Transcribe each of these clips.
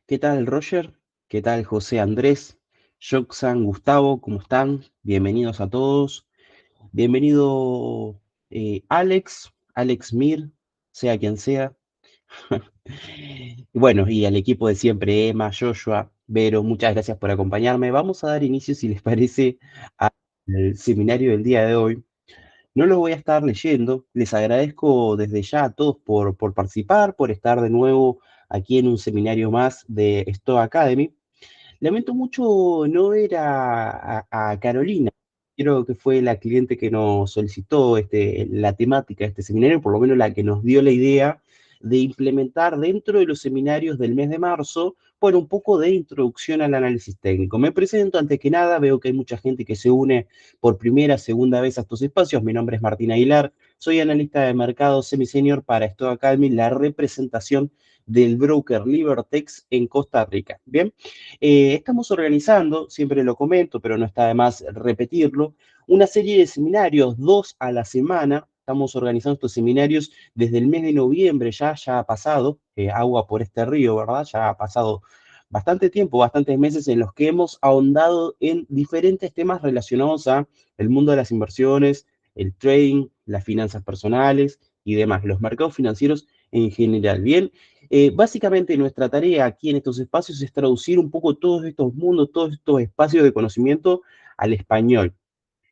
¿Qué tal, Roger? ¿Qué tal, José Andrés? Joxan, Gustavo, ¿cómo están? Bienvenidos a todos. Bienvenido, Alex Mir, sea quien sea. Y bueno, y al equipo de siempre, Emma, Joshua, Vero, muchas gracias por acompañarme. Vamos a dar inicio, si les parece, al seminario del día de hoy. No lo voy a estar leyendo. Les agradezco desde ya a todos por participar, por estar de nuevo aquí en un seminario más de Stoa Academy. Lamento mucho no ver a Carolina. Creo que fue la cliente que nos solicitó la temática de este seminario, por lo menos la que nos dio la idea de implementar dentro de los seminarios del mes de marzo, bueno, un poco de introducción al análisis técnico. Me presento antes que nada, veo que hay mucha gente que se une por primera, segunda vez a estos espacios. Mi nombre es Martín Aguilar, soy analista de mercado semi-senior para Stock Academy, la representación del broker Libertex en Costa Rica. Bien, estamos organizando, siempre lo comento, pero no está de más repetirlo, una serie de seminarios, 2 a la semana. Estamos organizando estos seminarios desde el mes de noviembre, ya ha pasado, agua por este río, ¿verdad? Ya ha pasado bastante tiempo, bastantes meses en los que hemos ahondado en diferentes temas relacionados a el mundo de las inversiones, el trading, las finanzas personales y demás, los mercados financieros en general. Bien, básicamente nuestra tarea aquí en estos espacios es traducir un poco todos estos mundos, todos estos espacios de conocimiento al español.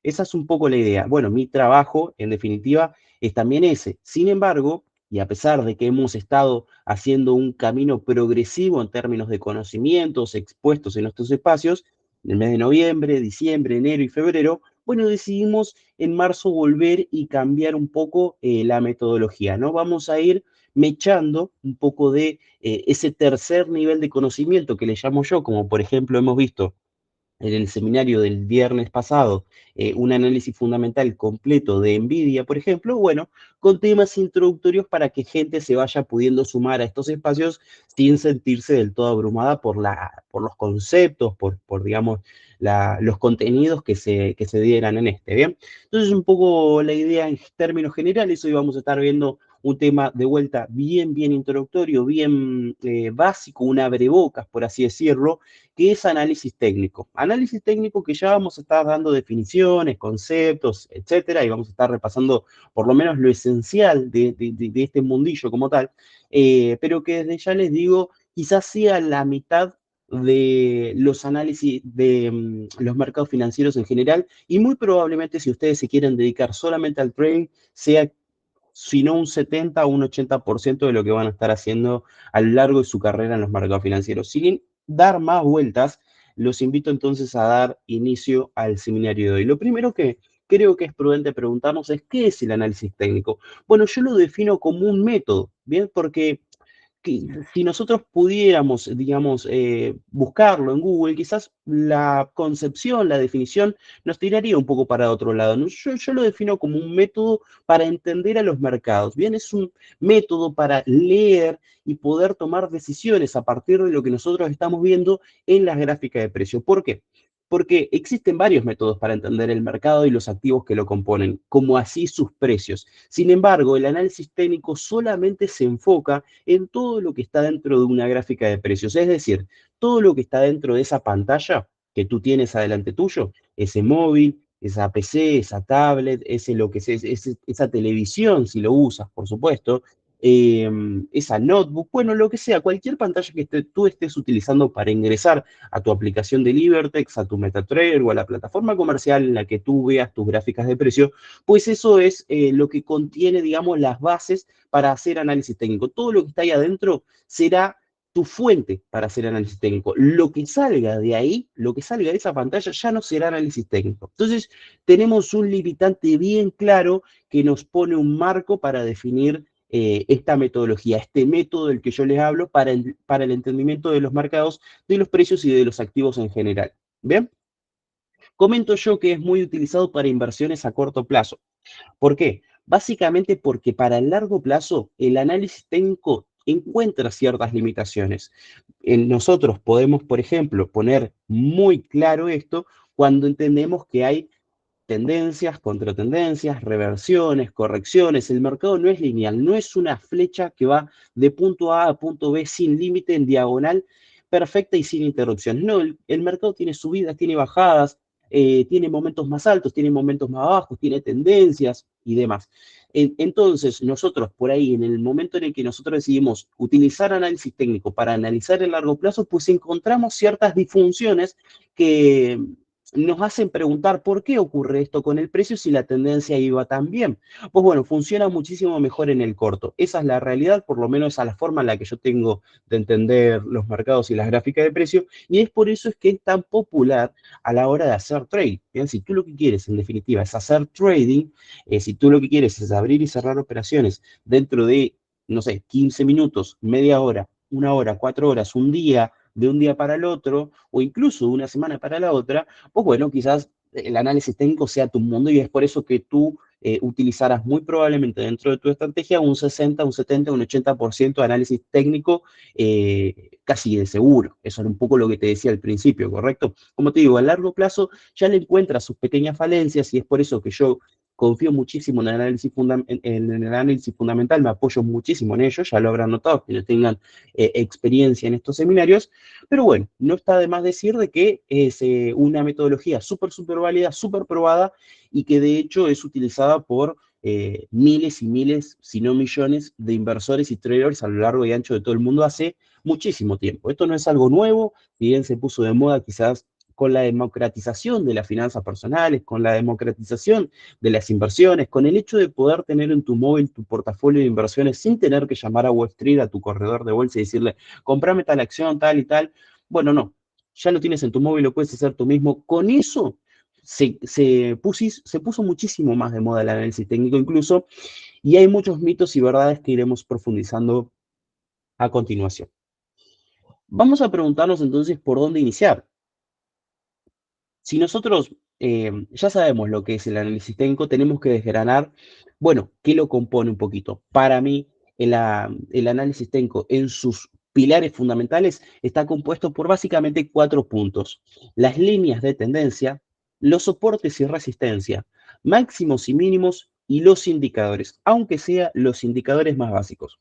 Esa es un poco la idea. Bueno, mi trabajo, en definitiva, es también ese. Sin embargo, y a pesar de que hemos estado haciendo un camino progresivo en términos de conocimientos expuestos en estos espacios, en el mes de noviembre, diciembre, enero y febrero, bueno, decidimos en marzo volver y cambiar un poco la metodología, ¿no? Vamos a ir mechando un poco de ese tercer nivel de conocimiento que le llamo yo, como por ejemplo hemos visto en el seminario del viernes pasado, un análisis fundamental completo de NVIDIA, por ejemplo, bueno, con temas introductorios para que gente se vaya pudiendo sumar a estos espacios sin sentirse del todo abrumada por los conceptos, digamos, los contenidos que se dieran en este, ¿bien? Entonces, un poco la idea en términos generales, hoy vamos a estar viendo un tema de vuelta bien introductorio, bien básico, un abrebocas, por así decirlo, que es análisis técnico. Análisis técnico que ya vamos a estar dando definiciones, conceptos, etcétera, y vamos a estar repasando por lo menos lo esencial de este mundillo como tal, pero que desde ya les digo, quizás sea la mitad de los análisis de los mercados financieros en general, y muy probablemente si ustedes se quieren dedicar solamente al trading, sea si no un 70 o un 80% de lo que van a estar haciendo a lo largo de su carrera en los mercados financieros. Sin dar más vueltas, los invito entonces a dar inicio al seminario de hoy. Lo primero que creo que es prudente preguntarnos es, ¿qué es el análisis técnico? Bueno, yo lo defino como un método, ¿bien? Porque si nosotros pudiéramos, digamos, buscarlo en Google, quizás la concepción, la definición nos tiraría un poco para otro lado, ¿no? Yo lo defino como un método para entender a los mercados. Bien, es un método para leer y poder tomar decisiones a partir de lo que nosotros estamos viendo en las gráficas de precio. ¿Por qué? Porque existen varios métodos para entender el mercado y los activos que lo componen, como así sus precios. Sin embargo, el análisis técnico solamente se enfoca en todo lo que está dentro de una gráfica de precios, es decir, todo lo que está dentro de esa pantalla que tú tienes adelante tuyo, ese móvil, esa PC, esa tablet, ese lo que esa televisión, si lo usas, por supuesto, eh, esa notebook, bueno, lo que sea, cualquier pantalla que tú estés utilizando para ingresar a tu aplicación de Libertex, a tu MetaTrader o a la plataforma comercial en la que tú veas tus gráficas de precio, pues eso es lo que contiene, digamos, las bases para hacer análisis técnico. Todo lo que está ahí adentro será tu fuente para hacer análisis técnico. Lo que salga de ahí, lo que salga de esa pantalla, ya no será análisis técnico. Entonces, tenemos un limitante bien claro que nos pone un marco para definir esta metodología, este método del que yo les hablo para el entendimiento de los mercados, de los precios y de los activos en general. ¿Bien? Comento yo que es muy utilizado para inversiones a corto plazo. ¿Por qué? Básicamente porque para el largo plazo el análisis técnico encuentra ciertas limitaciones. Nosotros podemos, por ejemplo, poner muy claro esto cuando entendemos que hay tendencias, contratendencias, reversiones, correcciones. El mercado no es lineal, no es una flecha que va de punto A punto B sin límite en diagonal, perfecta y sin interrupciones. No, el mercado tiene subidas, tiene bajadas, tiene momentos más altos, tiene momentos más bajos, tiene tendencias y demás. Entonces, nosotros por ahí, en el momento en el que nosotros decidimos utilizar análisis técnico para analizar el largo plazo, pues encontramos ciertas disfunciones que nos hacen preguntar por qué ocurre esto con el precio si la tendencia iba tan bien. Pues bueno, funciona muchísimo mejor en el corto. Esa es la realidad, por lo menos esa es la forma en la que yo tengo de entender los mercados y las gráficas de precio, y es por eso es que es tan popular a la hora de hacer trade. Bien, si tú lo que quieres, en definitiva, es hacer trading, si tú lo que quieres es abrir y cerrar operaciones dentro de, no sé, 15 minutos, media hora, una hora, 4 horas, un día, de un día para el otro, o incluso de una semana para la otra, pues bueno, quizás el análisis técnico sea tu mundo y es por eso que tú utilizarás muy probablemente dentro de tu estrategia un 60, un 70, un 80% de análisis técnico casi de seguro. Eso era un poco lo que te decía al principio, ¿correcto? Como te digo, a largo plazo ya le encuentras sus pequeñas falencias y es por eso que yo confío muchísimo en el análisis fundamental, me apoyo muchísimo en ello, ya lo habrán notado quienes tengan experiencia en estos seminarios, pero bueno, no está de más decir de que es una metodología súper válida, súper probada y que de hecho es utilizada por miles y miles, si no millones, de inversores y traders a lo largo y ancho de todo el mundo hace muchísimo tiempo. Esto no es algo nuevo, si bien se puso de moda quizás con la democratización de las finanzas personales, con la democratización de las inversiones, con el hecho de poder tener en tu móvil tu portafolio de inversiones sin tener que llamar a Wall Street, a tu corredor de bolsa y decirle, comprame tal acción, tal y tal. Bueno, no, ya lo tienes en tu móvil, lo puedes hacer tú mismo. Con eso se puso muchísimo más de moda el análisis técnico incluso, y hay muchos mitos y verdades que iremos profundizando a continuación. Vamos a preguntarnos entonces por dónde iniciar. Si nosotros ya sabemos lo que es el análisis técnico, tenemos que desgranar, bueno, ¿qué lo compone un poquito? Para mí, el análisis técnico en sus pilares fundamentales está compuesto por básicamente 4 puntos. Las líneas de tendencia, los soportes y resistencia, máximos y mínimos y los indicadores, aunque sea los indicadores más básicos.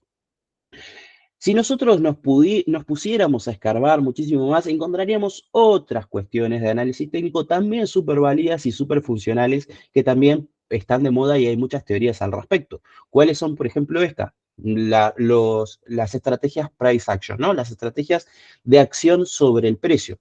Si nosotros nos pusiéramos a escarbar muchísimo más, encontraríamos otras cuestiones de análisis técnico también súper válidas y súper funcionales que también están de moda y hay muchas teorías al respecto. ¿Cuáles son, por ejemplo, estas? Las estrategias price action, ¿no? Las estrategias de acción sobre el precio.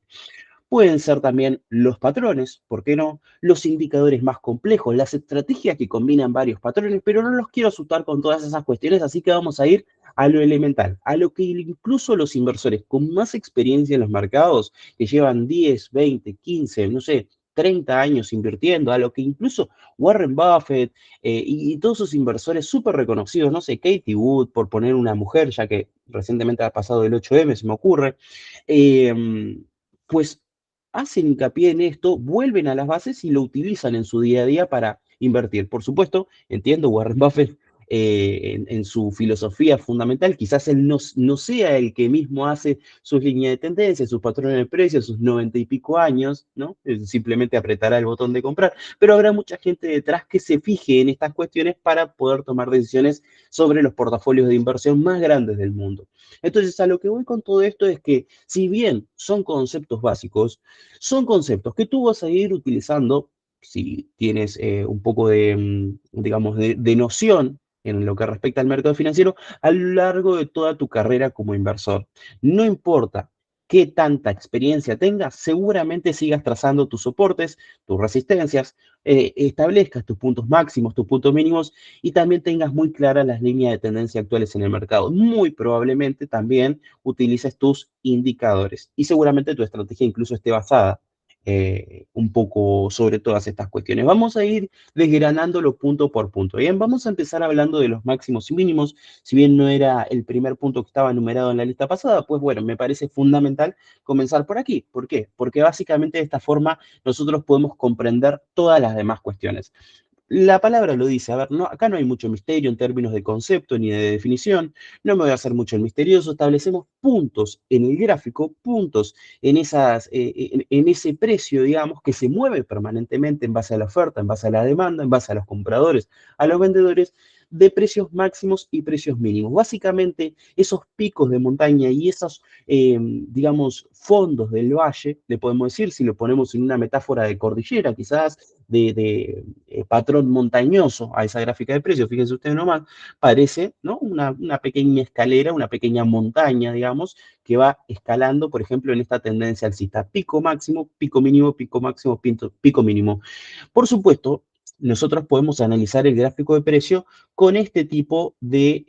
Pueden ser también los patrones, ¿por qué no? Los indicadores más complejos, las estrategias que combinan varios patrones, pero no los quiero asustar con todas esas cuestiones, así que vamos a ir a lo elemental, a lo que incluso los inversores con más experiencia en los mercados, que llevan 10, 20, 15, no sé, 30 años invirtiendo, a lo que incluso Warren Buffett y todos esos inversores súper reconocidos, no sé, Katie Wood, por poner una mujer, ya que recientemente ha pasado el 8M, se me ocurre, pues hacen hincapié en esto, vuelven a las bases y lo utilizan en su día a día para invertir. Por supuesto, entiendo, Warren Buffett en su filosofía fundamental, quizás él no sea el que mismo hace sus líneas de tendencia, sus patrones de precios, sus 90 y pico años, ¿no? Simplemente apretará el botón de comprar, pero habrá mucha gente detrás que se fije en estas cuestiones para poder tomar decisiones sobre los portafolios de inversión más grandes del mundo. Entonces, a lo que voy con todo esto es que, si bien son conceptos básicos, son conceptos que tú vas a ir utilizando si tienes un poco de, digamos, de noción en lo que respecta al mercado financiero a lo largo de toda tu carrera como inversor. No importa qué tanta experiencia tengas, seguramente sigas trazando tus soportes, tus resistencias, establezcas tus puntos máximos, tus puntos mínimos y también tengas muy claras las líneas de tendencia actuales en el mercado. Muy probablemente también utilices tus indicadores y seguramente tu estrategia incluso esté basada un poco sobre todas estas cuestiones. Vamos a ir desgranándolo punto por punto. Bien, vamos a empezar hablando de los máximos y mínimos. Si bien no era el primer punto que estaba enumerado en la lista pasada, pues bueno, me parece fundamental comenzar por aquí. ¿Por qué? Porque básicamente de esta forma nosotros podemos comprender todas las demás cuestiones. La palabra lo dice, a ver, no, acá no hay mucho misterio en términos de concepto ni de definición, no me voy a hacer mucho el misterioso, establecemos puntos en el gráfico, puntos en ese precio, digamos, que se mueve permanentemente en base a la oferta, en base a la demanda, en base a los compradores, a los vendedores, de precios máximos y precios mínimos. Básicamente, esos picos de montaña y esos, digamos, fondos del valle, le podemos decir, si lo ponemos en una metáfora de cordillera, quizás, de patrón montañoso a esa gráfica de precios, fíjense ustedes nomás, parece, ¿no? Una pequeña escalera, una pequeña montaña, digamos, que va escalando, por ejemplo, en esta tendencia alcista, pico máximo, pico máximo, pico mínimo. Por supuesto, nosotros podemos analizar el gráfico de precio con este tipo de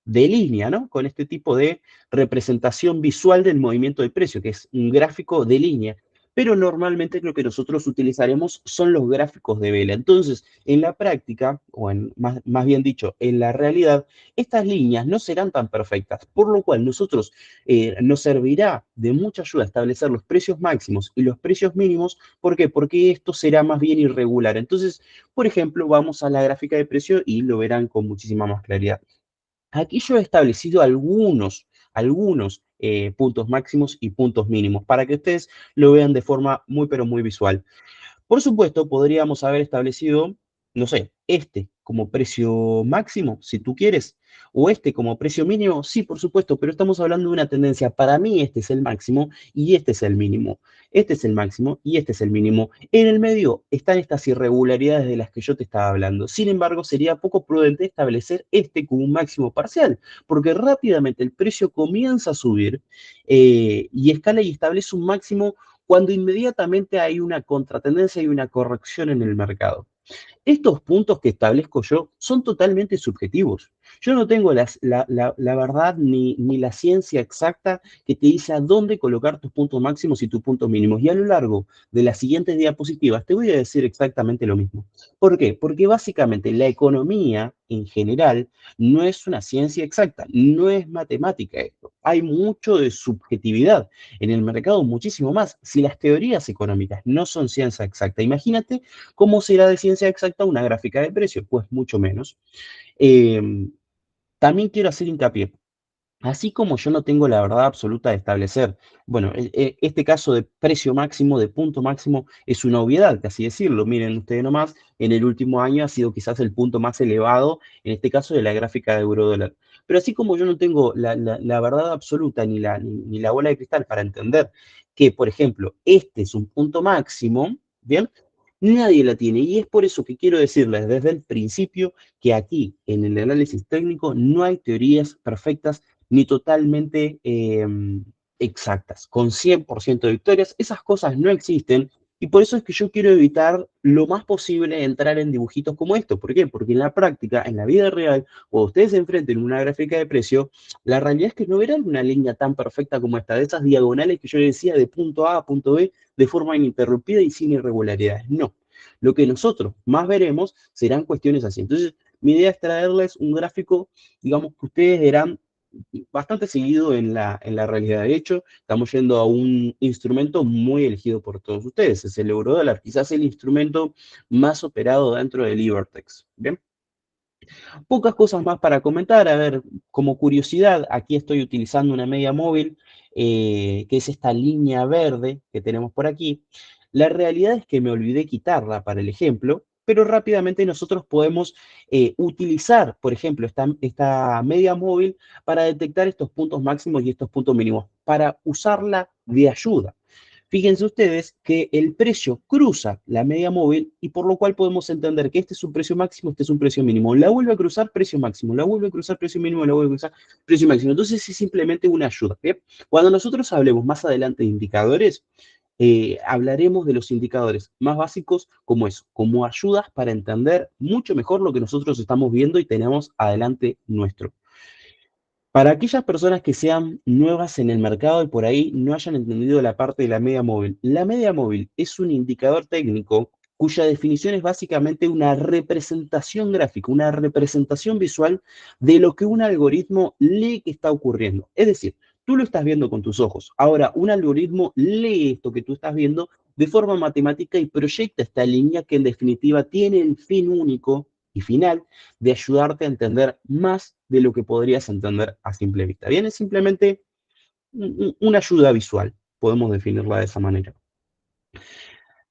línea, ¿no? Con este tipo de representación visual del movimiento de precio, que es un gráfico de línea. Pero normalmente lo que nosotros utilizaremos son los gráficos de vela. Entonces, en la práctica, o más bien dicho, en la realidad, estas líneas no serán tan perfectas, por lo cual nosotros nos servirá de mucha ayuda establecer los precios máximos y los precios mínimos. ¿Por qué? Porque esto será más bien irregular. Entonces, por ejemplo, vamos a la gráfica de precio y lo verán con muchísima más claridad. Aquí yo he establecido algunos puntos máximos y puntos mínimos para que ustedes lo vean de forma muy, pero muy visual. Por supuesto, podríamos haber establecido, no sé, este como precio máximo, si tú quieres, o este como precio mínimo, sí, por supuesto, pero estamos hablando de una tendencia. Para mí este es el máximo y este es el mínimo. Este es el máximo y este es el mínimo. En el medio están estas irregularidades de las que yo te estaba hablando. Sin embargo, sería poco prudente establecer este como un máximo parcial, porque rápidamente el precio comienza a subir y escala y establece un máximo cuando inmediatamente hay una contratendencia y una corrección en el mercado. Estos puntos que establezco yo son totalmente subjetivos. Yo no tengo la verdad ni la ciencia exacta que te dice a dónde colocar tus puntos máximos y tus puntos mínimos. Y a lo largo de las siguientes diapositivas te voy a decir exactamente lo mismo. ¿Por qué? Porque básicamente la economía en general no es una ciencia exacta, no es matemática esto. Hay mucho de subjetividad en el mercado, muchísimo más. Si las teorías económicas no son ciencia exacta, imagínate ¿cómo será de ciencia exacta una gráfica de precio? Pues mucho menos. Eh, También quiero hacer hincapié. Así como yo no tengo la verdad absoluta de establecer, bueno, este caso de precio máximo, de punto máximo, es una obviedad, que así decirlo. Miren ustedes nomás, en el último año ha sido quizás el punto más elevado, en este caso de la gráfica de euro-dólar. Pero así como yo no tengo la verdad absoluta ni la bola de cristal para entender que, por ejemplo, este es un punto máximo, ¿bien? Nadie la tiene. Y es por eso que quiero decirles desde el principio que aquí, en el análisis técnico, no hay teorías perfectas ni totalmente exactas, con 100% de victorias. Esas cosas no existen y por eso es que yo quiero evitar lo más posible entrar en dibujitos como esto. ¿Por qué? Porque en la práctica, en la vida real, cuando ustedes se enfrenten a una gráfica de precio, la realidad es que no verán una línea tan perfecta como esta, de esas diagonales que yo les decía de punto A a punto B de forma ininterrumpida y sin irregularidades. No. Lo que nosotros más veremos serán cuestiones así. Entonces, mi idea es traerles un gráfico, digamos, que ustedes verán bastante seguido en la realidad. De hecho, estamos yendo a un instrumento muy elegido por todos ustedes, es el eurodólar, quizás el instrumento más operado dentro del Libertex. Bien, pocas cosas más para comentar. A ver, como curiosidad, aquí estoy utilizando una media móvil, que es esta línea verde que tenemos por aquí. La realidad es que me olvidé quitarla para el ejemplo, pero rápidamente nosotros podemos utilizar, por ejemplo, esta media móvil para detectar estos puntos máximos y estos puntos mínimos, para usarla de ayuda. Fíjense ustedes que el precio cruza la media móvil y por lo cual podemos entender que este es un precio máximo, este es un precio mínimo. La vuelve a cruzar precio máximo, la vuelve a cruzar precio mínimo, la vuelve a cruzar precio máximo. Entonces es simplemente una ayuda. ¿Bien? Cuando nosotros hablemos más adelante de indicadores, hablaremos de los indicadores más básicos como eso, como ayudas para entender mucho mejor lo que nosotros estamos viendo y tenemos adelante nuestro. Para aquellas personas que sean nuevas en el mercado y por ahí no hayan entendido la parte de la media móvil es un indicador técnico cuya definición es básicamente una representación gráfica, una representación visual de lo que un algoritmo lee que está ocurriendo. Es decir, tú lo estás viendo con tus ojos. Ahora, un algoritmo lee esto que tú estás viendo de forma matemática y proyecta esta línea que en definitiva tiene el fin único y final de ayudarte a entender más de lo que podrías entender a simple vista. Bien, es simplemente una ayuda visual, podemos definirla de esa manera.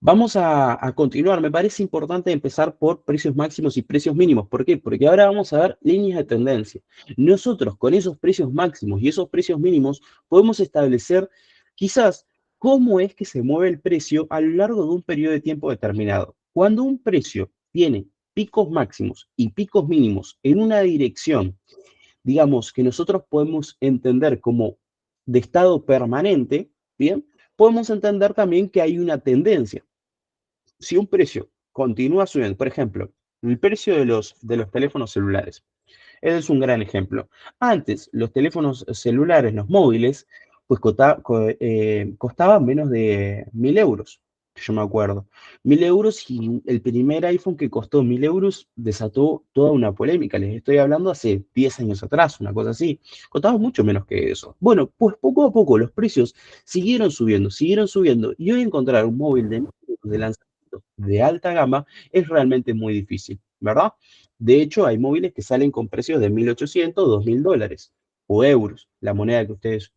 Vamos a continuar. Me parece importante empezar por precios máximos y precios mínimos. ¿Por qué? Porque ahora vamos a ver líneas de tendencia. Nosotros con esos precios máximos y esos precios mínimos podemos establecer quizás cómo es que se mueve el precio a lo largo de un periodo de tiempo determinado. Cuando un precio tiene picos máximos y picos mínimos en una dirección, digamos, que nosotros podemos entender como de estado permanente, ¿bien? Podemos entender también que hay una tendencia. Si un precio continúa subiendo, por ejemplo, el precio de los teléfonos celulares, ese es un gran ejemplo. Antes, los teléfonos celulares, los móviles, pues costaban menos de 1.000 euros, que yo me acuerdo. 1.000 euros y el primer iPhone que costó 1.000 euros desató toda una polémica. Les estoy hablando hace 10 años atrás, una cosa así. Costaba mucho menos que eso. Bueno, pues poco a poco los precios siguieron subiendo, siguieron subiendo. Y hoy encontrar un móvil de lanzamiento de alta gama es realmente muy difícil, ¿verdad? De hecho, hay móviles que salen con precios de 1.800, 2.000 dólares o euros, la moneda que ustedes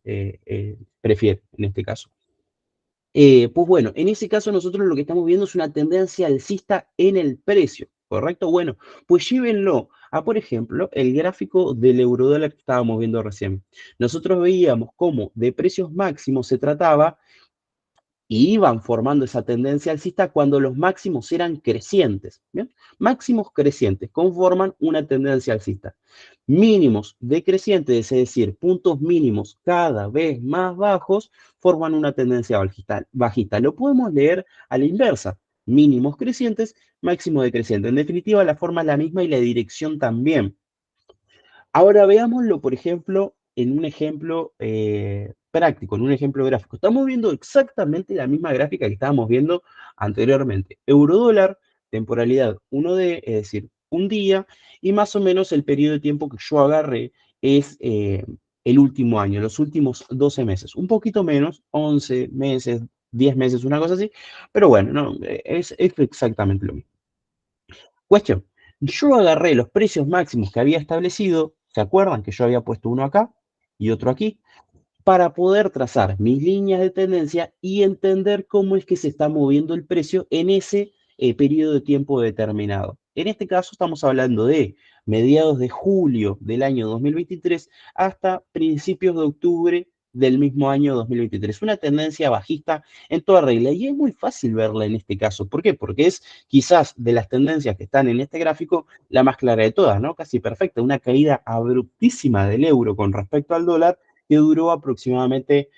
prefieren en este caso. Pues bueno, en ese caso nosotros lo que estamos viendo es una tendencia alcista en el precio, ¿correcto? Bueno, pues llévenlo a, por ejemplo, el gráfico del eurodólar que estábamos viendo recién. Nosotros veíamos cómo de precios máximos se trataba y iban formando esa tendencia alcista cuando los máximos eran crecientes. ¿Bien? Máximos crecientes conforman una tendencia alcista. Mínimos decrecientes, es decir, puntos mínimos cada vez más bajos, forman una tendencia bajista. Lo podemos leer a la inversa. Mínimos crecientes, máximo decreciente. En definitiva, la forma es la misma y la dirección también. Ahora veámoslo, por ejemplo, en un ejemplo práctico, en un ejemplo gráfico. Estamos viendo exactamente la misma gráfica que estábamos viendo anteriormente. Eurodólar, temporalidad 1D, es decir, un día, y más o menos el periodo de tiempo que yo agarré es el último año, los últimos 12 meses. Un poquito menos, 11 meses, 10 meses, una cosa así, pero bueno, no, es exactamente lo mismo. Cuestión, yo agarré los precios máximos que había establecido, ¿se acuerdan que yo había puesto uno acá y otro aquí? Para poder trazar mis líneas de tendencia y entender cómo es que se está moviendo el precio en ese periodo de tiempo determinado. En este caso estamos hablando de mediados de julio del año 2023 hasta principios de octubre del mismo año 2023. Una tendencia bajista en toda regla y es muy fácil verla en este caso. ¿Por qué? Porque es quizás de las tendencias que están en este gráfico la más clara de todas, ¿no? Casi perfecta, una caída abruptísima del euro con respecto al dólar que duró aproximadamente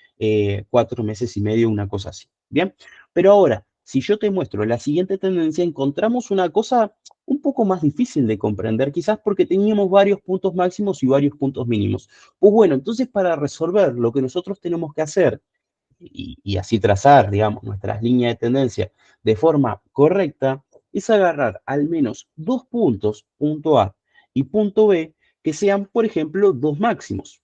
4 meses y medio, una cosa así. Bien, pero ahora, si yo te muestro la siguiente tendencia, encontramos una cosa un poco más difícil de comprender, quizás porque teníamos varios puntos máximos y varios puntos mínimos. Pues bueno, entonces para resolver lo que nosotros tenemos que hacer y así trazar, digamos, nuestras líneas de tendencia de forma correcta, es agarrar al menos dos puntos, punto A y punto B, que sean, por ejemplo, dos máximos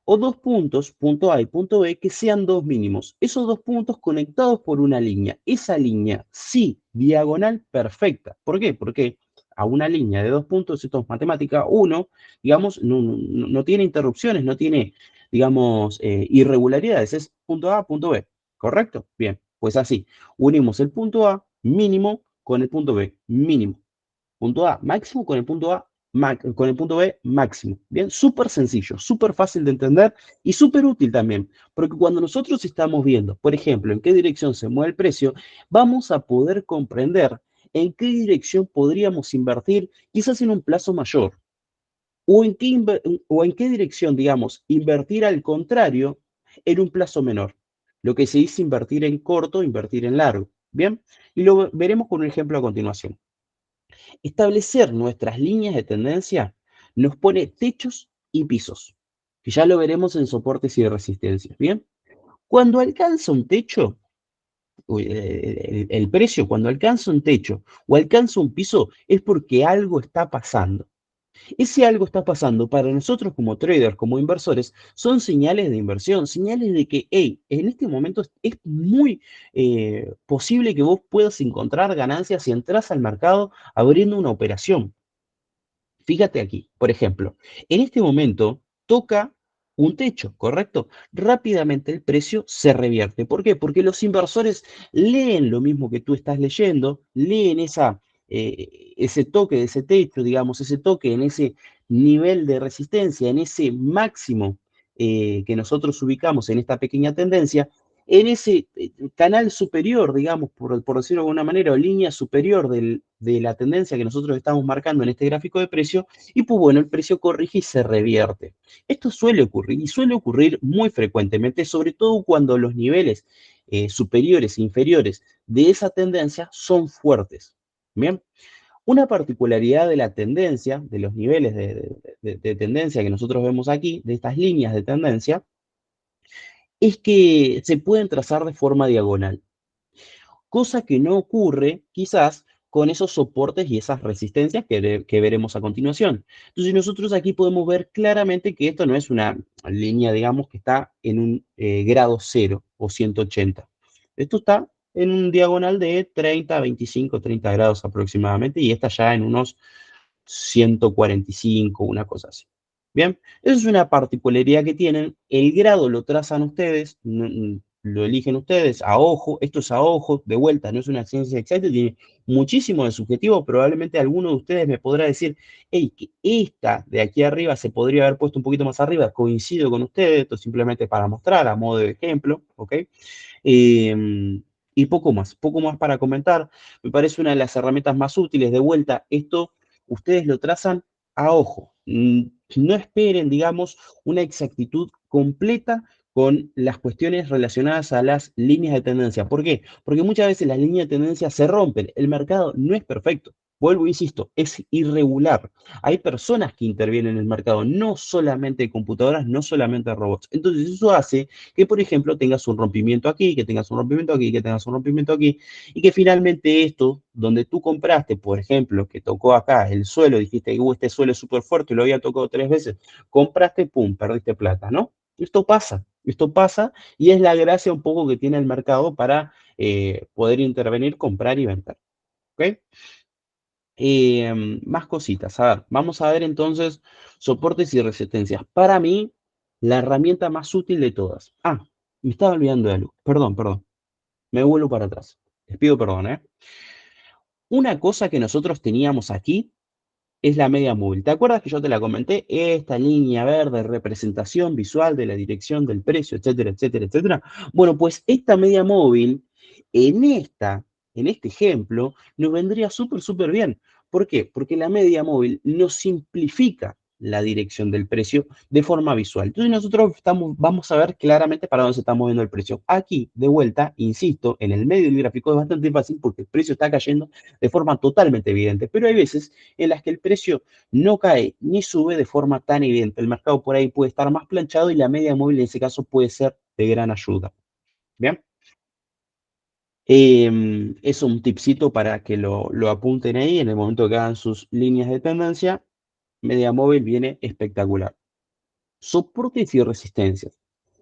o dos puntos, punto A y punto B, que sean dos mínimos. Esos dos puntos conectados por una línea. Esa línea, sí, diagonal perfecta. ¿Por qué? Porque a una línea de dos puntos, esto es matemática, uno, digamos, no tiene interrupciones, no tiene, digamos, irregularidades. Es punto A, punto B. ¿Correcto? Bien, pues así, unimos el punto A mínimo con el punto B mínimo. Punto A máximo con el punto con el punto B máximo. Bien, súper sencillo, súper fácil de entender y súper útil también, porque cuando nosotros estamos viendo, por ejemplo, en qué dirección se mueve el precio, vamos a poder comprender en qué dirección podríamos invertir, quizás en un plazo mayor, o en qué dirección, digamos, invertir al contrario en un plazo menor. Lo que se dice invertir en corto, invertir en largo. Bien, y lo veremos con un ejemplo a continuación. Establecer nuestras líneas de tendencia nos pone techos y pisos, que ya lo veremos en soportes y resistencias. Bien, cuando alcanza un techo, el precio, cuando alcanza un techo o alcanza un piso, es porque algo está pasando. Ese algo está pasando para nosotros como traders, como inversores, son señales de inversión, señales de que, hey, en este momento es muy posible que vos puedas encontrar ganancias si entras al mercado abriendo una operación. Fíjate aquí, por ejemplo, en este momento toca un techo, ¿correcto? Rápidamente el precio se revierte. ¿Por qué? Porque los inversores leen lo mismo que tú estás leyendo, leen ese toque de ese techo, digamos, ese toque en ese nivel de resistencia, en ese máximo que nosotros ubicamos en esta pequeña tendencia, en ese canal superior, digamos, por decirlo de alguna manera, o línea superior de la tendencia que nosotros estamos marcando en este gráfico de precio, y pues bueno, el precio corrige y se revierte. Esto suele ocurrir y suele ocurrir muy frecuentemente, sobre todo cuando los niveles superiores e inferiores de esa tendencia son fuertes. Bien, una particularidad de la tendencia, de los niveles de tendencia que nosotros vemos aquí, de estas líneas de tendencia, es que se pueden trazar de forma diagonal, cosa que no ocurre quizás con esos soportes y esas resistencias que veremos a continuación. Entonces nosotros aquí podemos ver claramente que esto no es una línea, digamos, que está en un grado cero o 180. Esto está en un diagonal de 30, 25, 30 grados aproximadamente y esta ya en unos 145, una cosa así. Bien, eso es una particularidad que tienen. El grado lo trazan ustedes, lo eligen ustedes a ojo. Esto es a ojo, de vuelta, no es una ciencia exacta, tiene muchísimo de subjetivo. Probablemente alguno de ustedes me podrá decir, hey, que esta de aquí arriba se podría haber puesto un poquito más arriba. Coincido con ustedes, esto simplemente para mostrar a modo de ejemplo, ¿ok? Y poco más para comentar. Me parece una de las herramientas más útiles. De vuelta, esto ustedes lo trazan a ojo. No esperen, digamos, una exactitud completa con las cuestiones relacionadas a las líneas de tendencia. ¿Por qué? Porque muchas veces las líneas de tendencia se rompen. El mercado no es perfecto. Vuelvo, insisto, es irregular. Hay personas que intervienen en el mercado, no solamente computadoras, no solamente robots. Entonces eso hace que, por ejemplo, tengas un rompimiento aquí, que tengas un rompimiento aquí, que tengas un rompimiento aquí, y que finalmente esto, donde tú compraste, por ejemplo, que tocó acá el suelo, dijiste, este suelo es súper fuerte, lo había tocado 3 veces, compraste, pum, perdiste plata, ¿no? Esto pasa y es la gracia un poco que tiene el mercado para poder intervenir, comprar y vender. ¿Ok? Más cositas. A ver, vamos a ver entonces soportes y resistencias. Para mí, la herramienta más útil de todas. Ah, me estaba olvidando de algo. Perdón. Me vuelvo para atrás. Les pido perdón, ¿eh? Una cosa que nosotros teníamos aquí es la media móvil. ¿Te acuerdas que yo te la comenté? Esta línea verde, representación visual de la dirección del precio, etcétera, etcétera, etcétera. Bueno, pues esta media móvil, en en este ejemplo, nos vendría súper bien. ¿Por qué? Porque la media móvil nos simplifica la dirección del precio de forma visual. Entonces nosotros vamos a ver claramente para dónde se está moviendo el precio. Aquí, de vuelta, insisto, en el medio del gráfico es bastante fácil porque el precio está cayendo de forma totalmente evidente, pero hay veces en las que el precio no cae ni sube de forma tan evidente. El mercado por ahí puede estar más planchado y la media móvil en ese caso puede ser de gran ayuda. Bien, es un tipcito para que lo apunten ahí en el momento que hagan sus líneas de tendencia. Media móvil viene espectacular. Soportes y resistencias.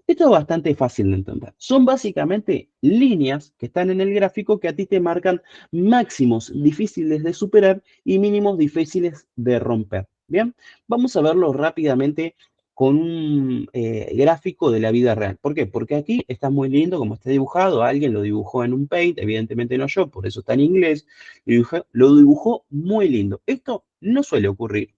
Esto es bastante fácil de entender. Son básicamente líneas que están en el gráfico que a ti te marcan máximos difíciles de superar y mínimos difíciles de romper. Bien, vamos a verlo rápidamente con un gráfico de la vida real. ¿Por qué? Porque aquí está muy lindo como está dibujado. Alguien lo dibujó en un Paint, evidentemente no yo, por eso está en inglés. Lo dibujó muy lindo. Esto no suele ocurrir.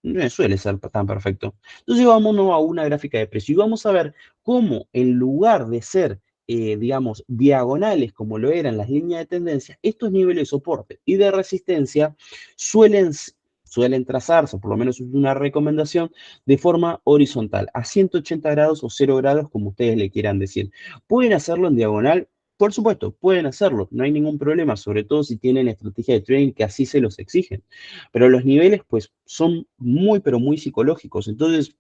No suele ser tan perfecto. Entonces vámonos a una gráfica de precio y vamos a ver cómo en lugar de ser, digamos, diagonales como lo eran las líneas de tendencia, estos niveles de soporte y de resistencia suelen, suelen trazarse, por lo menos es una recomendación, de forma horizontal, a 180 grados o 0 grados, como ustedes le quieran decir. Pueden hacerlo en diagonal. Por supuesto, pueden hacerlo, no hay ningún problema, sobre todo si tienen estrategia de trading que así se los exigen. Pero los niveles, pues, son muy, pero muy psicológicos. Entonces,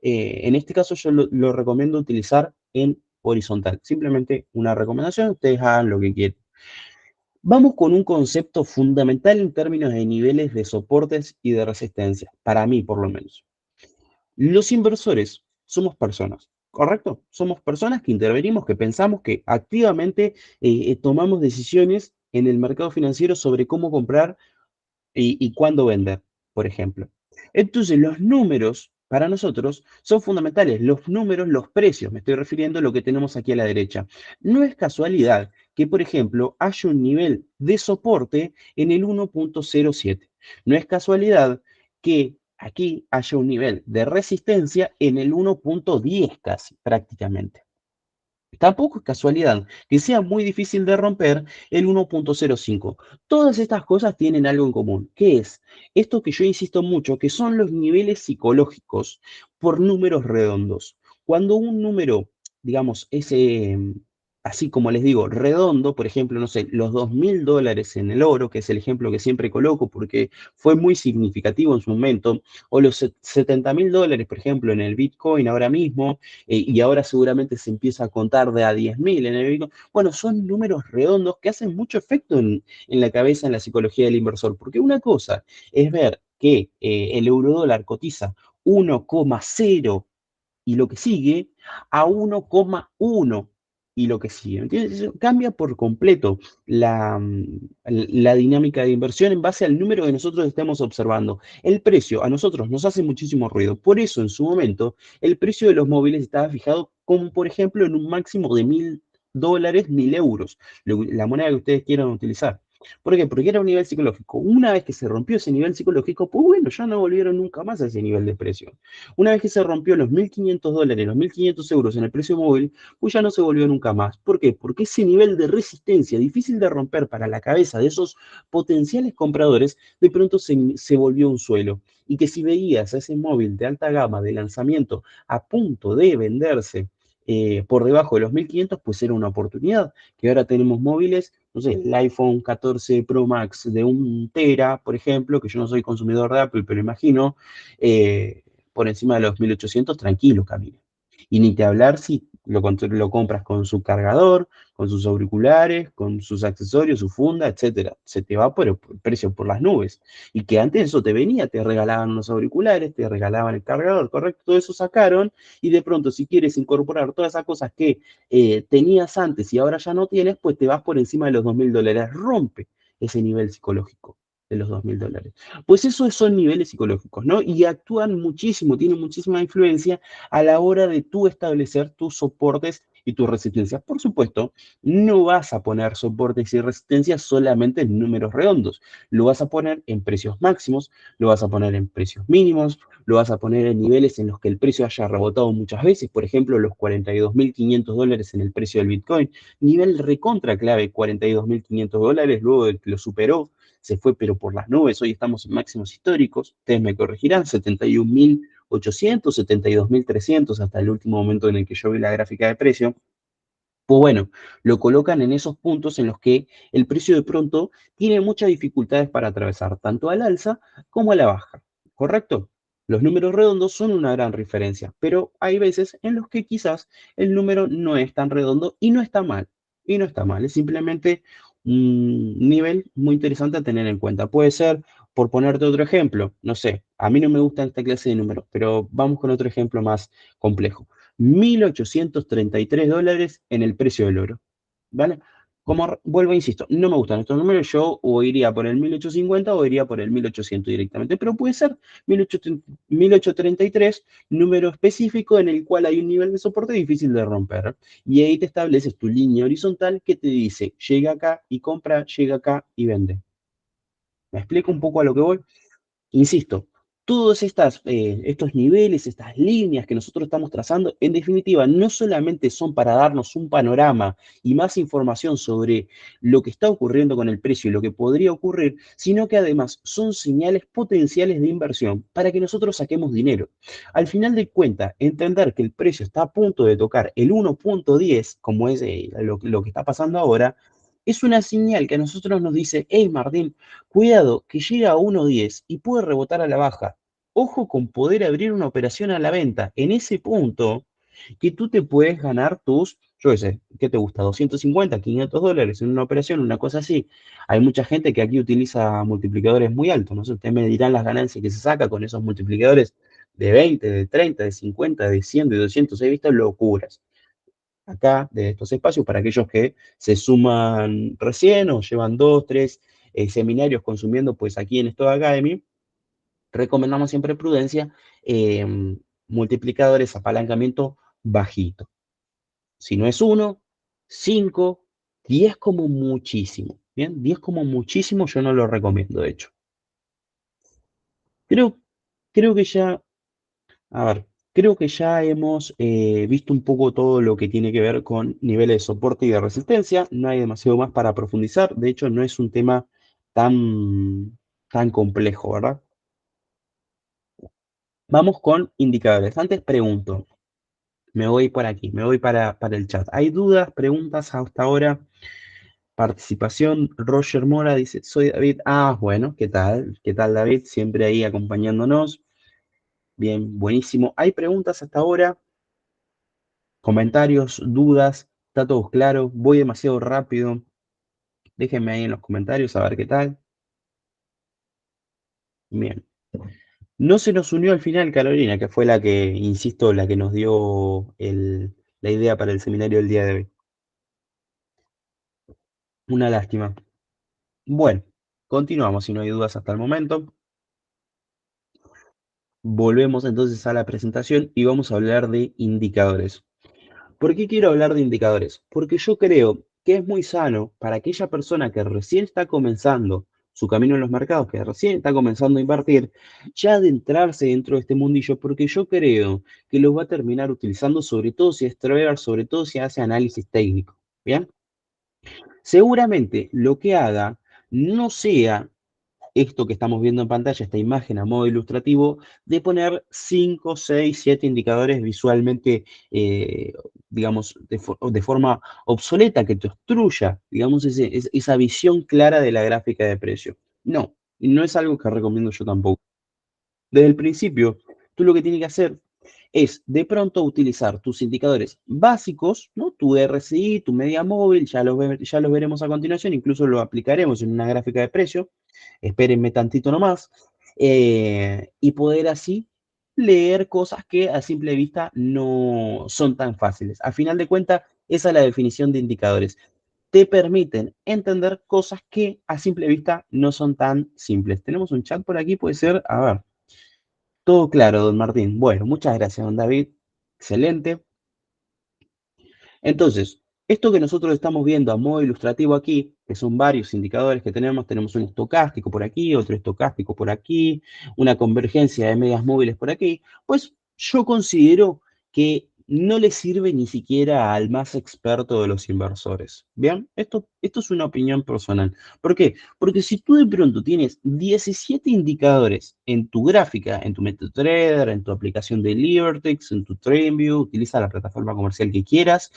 en este caso yo lo recomiendo utilizar en horizontal. Simplemente una recomendación, ustedes hagan lo que quieran. Vamos con un concepto fundamental en términos de niveles de soportes y de resistencia, para mí por lo menos. Los inversores somos personas, ¿correcto? Somos personas que intervenimos, que pensamos, que activamente tomamos decisiones en el mercado financiero sobre cómo comprar y cuándo vender, por ejemplo. Entonces, los números para nosotros son fundamentales. Los números, los precios, me estoy refiriendo a lo que tenemos aquí a la derecha. No es casualidad que, por ejemplo, haya un nivel de soporte en el 1.07. No es casualidad que aquí haya un nivel de resistencia en el 1.10 casi, prácticamente. Tampoco es casualidad que sea muy difícil de romper el 1.05. Todas estas cosas tienen algo en común, que es esto que yo insisto mucho, que son los niveles psicológicos por números redondos. Cuando un número, digamos, así como les digo, redondo, por ejemplo, no sé, los $2.000 en el oro, que es el ejemplo que siempre coloco porque fue muy significativo en su momento, o los $70.000, por ejemplo, en el Bitcoin ahora mismo, y ahora seguramente se empieza a contar de a 10.000 en el Bitcoin. Bueno, son números redondos que hacen mucho efecto en la cabeza, en la psicología del inversor, porque una cosa es ver que el eurodólar cotiza 1,0 y lo que sigue a 1,1 y lo que sigue. ¿Entiendes? Eso cambia por completo la dinámica de inversión en base al número que nosotros estemos observando. El precio a nosotros nos hace muchísimo ruido. Por eso, en su momento, el precio de los móviles estaba fijado como, por ejemplo, en un máximo de $1.000, 1.000 euros, la moneda que ustedes quieran utilizar. ¿Por qué? Porque era un nivel psicológico. Una vez que se rompió ese nivel psicológico, pues bueno, ya no volvieron nunca más a ese nivel de precio. Una vez que se rompió los $1.500, los 1.500 euros en el precio móvil, pues ya no se volvió nunca más. ¿Por qué? Porque ese nivel de resistencia difícil de romper para la cabeza de esos potenciales compradores, de pronto se volvió un suelo. Y que si veías a ese móvil de alta gama de lanzamiento a punto de venderse por debajo de los 1.500, pues era una oportunidad. Que ahora tenemos móviles, no sé, el iPhone 14 Pro Max de 1 tera, por ejemplo, que yo no soy consumidor de Apple, pero imagino, por encima de los 1.800, tranquilo camina. Y ni te hablar si lo compras con su cargador, con sus auriculares, con sus accesorios, su funda, etcétera. Se te va por el precio por las nubes. Y que antes eso te venía, te regalaban unos auriculares, te regalaban el cargador, correcto, todo eso sacaron y de pronto si quieres incorporar todas esas cosas que tenías antes y ahora ya no tienes, pues te vas por encima de los $2.000. Rompe ese nivel psicológico de los $2.000. Pues esos son niveles psicológicos, ¿no? Y actúan muchísimo, tienen muchísima influencia a la hora de tú establecer tus soportes y tus resistencias. Por supuesto, no vas a poner soportes y resistencias solamente en números redondos. Lo vas a poner en precios máximos, lo vas a poner en precios mínimos, lo vas a poner en niveles en los que el precio haya rebotado muchas veces, por ejemplo, los $42.500 en el precio del Bitcoin, nivel recontra clave, $42.500, luego de que lo superó, se fue pero por las nubes, hoy estamos en máximos históricos, ustedes me corregirán, 71.800, 72.300 hasta el último momento en el que yo vi la gráfica de precio. Pues bueno, lo colocan en esos puntos en los que el precio de pronto tiene muchas dificultades para atravesar, tanto al alza como a la baja, ¿correcto? Los números redondos son una gran referencia, pero hay veces en los que quizás el número no es tan redondo y no está mal, y no está mal, es simplemente un nivel muy interesante a tener en cuenta. Puede ser, por ponerte otro ejemplo, no sé, a mí no me gusta esta clase de números, pero vamos con otro ejemplo más complejo. $1.833 en el precio del oro. ¿Vale? Como vuelvo, insisto, no me gustan estos números, yo o iría por el 1.850 o iría por el 1.800 directamente, pero puede ser 1.833, número específico en el cual hay un nivel de soporte difícil de romper. Y ahí te estableces tu línea horizontal que te dice, llega acá y compra, llega acá y vende. ¿Me explico un poco a lo que voy? Insisto, todos estos niveles, estas líneas que nosotros estamos trazando, en definitiva, no solamente son para darnos un panorama y más información sobre lo que está ocurriendo con el precio y lo que podría ocurrir, sino que además son señales potenciales de inversión para que nosotros saquemos dinero. Al final de cuentas, entender que el precio está a punto de tocar el 1.10, como es lo que está pasando ahora, es una señal que a nosotros nos dice, hey Martín, cuidado, que llega a 1.10 y puede rebotar a la baja. Ojo con poder abrir una operación a la venta. En ese punto, que tú te puedes ganar tus, yo qué sé, ¿qué te gusta? 250, $500 en una operación, una cosa así. Hay mucha gente que aquí utiliza multiplicadores muy altos, no sé, ustedes me dirán las ganancias que se saca con esos multiplicadores de 20, de 30, de 50, de 100, de 200. He visto locuras acá de estos espacios para aquellos que se suman recién o llevan 2, 3 seminarios consumiendo, pues aquí en Stock Academy recomendamos siempre prudencia, multiplicadores, apalancamiento bajito. Si no es 1, 5, 10 como muchísimo. Bien, 10 como muchísimo yo no lo recomiendo, de hecho. Creo, creo que ya, a ver, creo que ya hemos visto un poco todo lo que tiene que ver con niveles de soporte y de resistencia. No hay demasiado más para profundizar. De hecho, no es un tema tan complejo, ¿verdad? Vamos con indicadores. Antes pregunto, me voy por aquí, me voy para el chat. ¿Hay dudas, preguntas hasta ahora? Participación, Roger Mora dice, soy David. Ah, bueno, ¿qué tal? ¿Qué tal, David? Siempre ahí acompañándonos. Bien, buenísimo. ¿Hay preguntas hasta ahora? ¿Comentarios, dudas? ¿Está todo claro? ¿Voy demasiado rápido? Déjenme ahí en los comentarios a ver qué tal. Bien. No se nos unió al final Carolina, que fue la que, insisto, la que nos dio la idea para el seminario del día de hoy. Una lástima. Bueno, continuamos si no hay dudas hasta el momento. Volvemos entonces a la presentación y vamos a hablar de indicadores. ¿Por qué quiero hablar de indicadores? Porque yo creo que es muy sano para aquella persona que recién está comenzando su camino en los mercados, que recién está comenzando a invertir, ya adentrarse dentro de este mundillo, porque yo creo que los va a terminar utilizando, sobre todo si es trader, sobre todo si hace análisis técnico. ¿Bien? Seguramente lo que haga no sea esto que estamos viendo en pantalla, esta imagen a modo ilustrativo, de poner 5, 6, 7 indicadores visualmente, digamos, de forma obsoleta, que te obstruya, digamos, esa visión clara de la gráfica de precio. No, y no es algo que recomiendo yo tampoco. Desde el principio, tú lo que tienes que hacer es de pronto utilizar tus indicadores básicos, ¿no? Tu RSI, tu media móvil, ya los veremos a continuación, incluso lo aplicaremos en una gráfica de precio, espérenme tantito nomás, y poder así leer cosas que a simple vista no son tan fáciles. A final de cuentas, esa es la definición de indicadores. Te permiten entender cosas que a simple vista no son tan simples. Tenemos un chat por aquí, puede ser, a ver. Todo claro, don Martín. Bueno, muchas gracias, don David. Excelente. Entonces, esto que nosotros estamos viendo a modo ilustrativo aquí, que son varios indicadores que tenemos un estocástico por aquí, otro estocástico por aquí, una convergencia de medias móviles por aquí, pues yo considero que no le sirve ni siquiera al más experto de los inversores. Bien, esto es una opinión personal. ¿Por qué? Porque si tú de pronto tienes 17 indicadores en tu gráfica, en tu MetaTrader, en tu aplicación de Libertix, en tu TradingView, utiliza la plataforma comercial que quieras,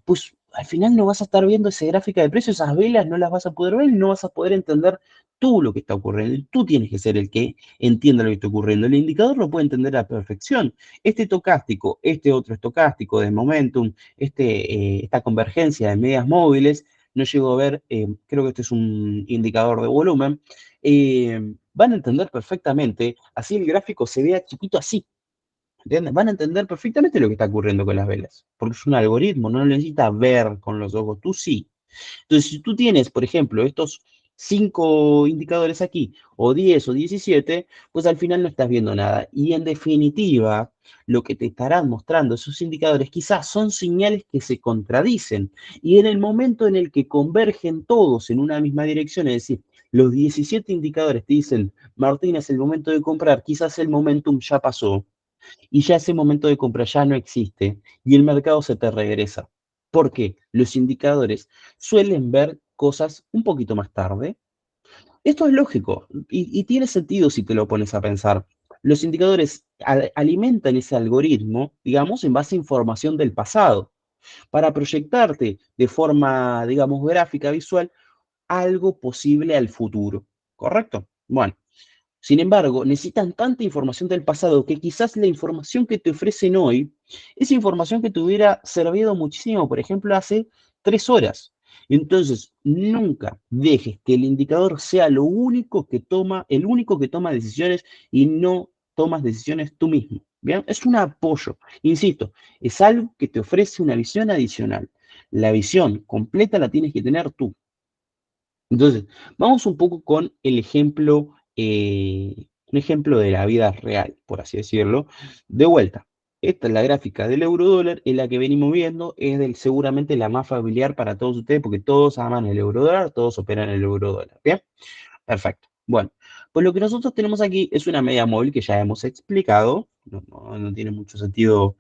pues al final no vas a estar viendo esa gráfica de precios, esas velas no las vas a poder ver y no vas a poder entender tú lo que está ocurriendo. Tú tienes que ser el que entienda lo que está ocurriendo. El indicador lo puede entender a la perfección. Este estocástico, este otro estocástico de momentum, esta convergencia de medias móviles, no llego a ver, creo que este es un indicador de volumen, van a entender perfectamente, así el gráfico se vea chiquito así, ¿entienden? Van a entender perfectamente lo que está ocurriendo con las velas, porque es un algoritmo, no lo necesitas ver con los ojos, tú sí. Entonces, si tú tienes, por ejemplo, estos 5 indicadores aquí, o 10 o 17, pues al final no estás viendo nada. Y en definitiva, lo que te estarán mostrando esos indicadores quizás son señales que se contradicen. Y en el momento en el que convergen todos en una misma dirección, es decir, los 17 indicadores te dicen, Martín, es el momento de comprar, quizás el momentum ya pasó y ya ese momento de compra ya no existe y el mercado se te regresa. ¿Por qué? Los indicadores suelen ver cosas un poquito más tarde. Esto es lógico y tiene sentido si te lo pones a pensar. Los indicadores alimentan ese algoritmo, digamos, en base a información del pasado, para proyectarte de forma, digamos, gráfica, visual, algo posible al futuro. ¿Correcto? Bueno, Sin embargo, necesitan tanta información del pasado que quizás la información que te ofrecen hoy es información que te hubiera servido muchísimo, por ejemplo, hace 3 horas. Entonces, nunca dejes que el indicador sea lo único que toma, el único que toma decisiones y no tomas decisiones tú mismo. ¿Bien? Es un apoyo. Insisto, es algo que te ofrece una visión adicional. La visión completa la tienes que tener tú. Entonces, vamos un poco con el ejemplo, un ejemplo de la vida real, por así decirlo. De vuelta, esta es la gráfica del euro dólar, es la que venimos viendo, es seguramente la más familiar para todos ustedes, porque todos aman el euro dólar, todos operan el euro dólar. ¿Bien? Perfecto. Bueno, pues lo que nosotros tenemos aquí es una media móvil que ya hemos explicado. No tiene mucho sentido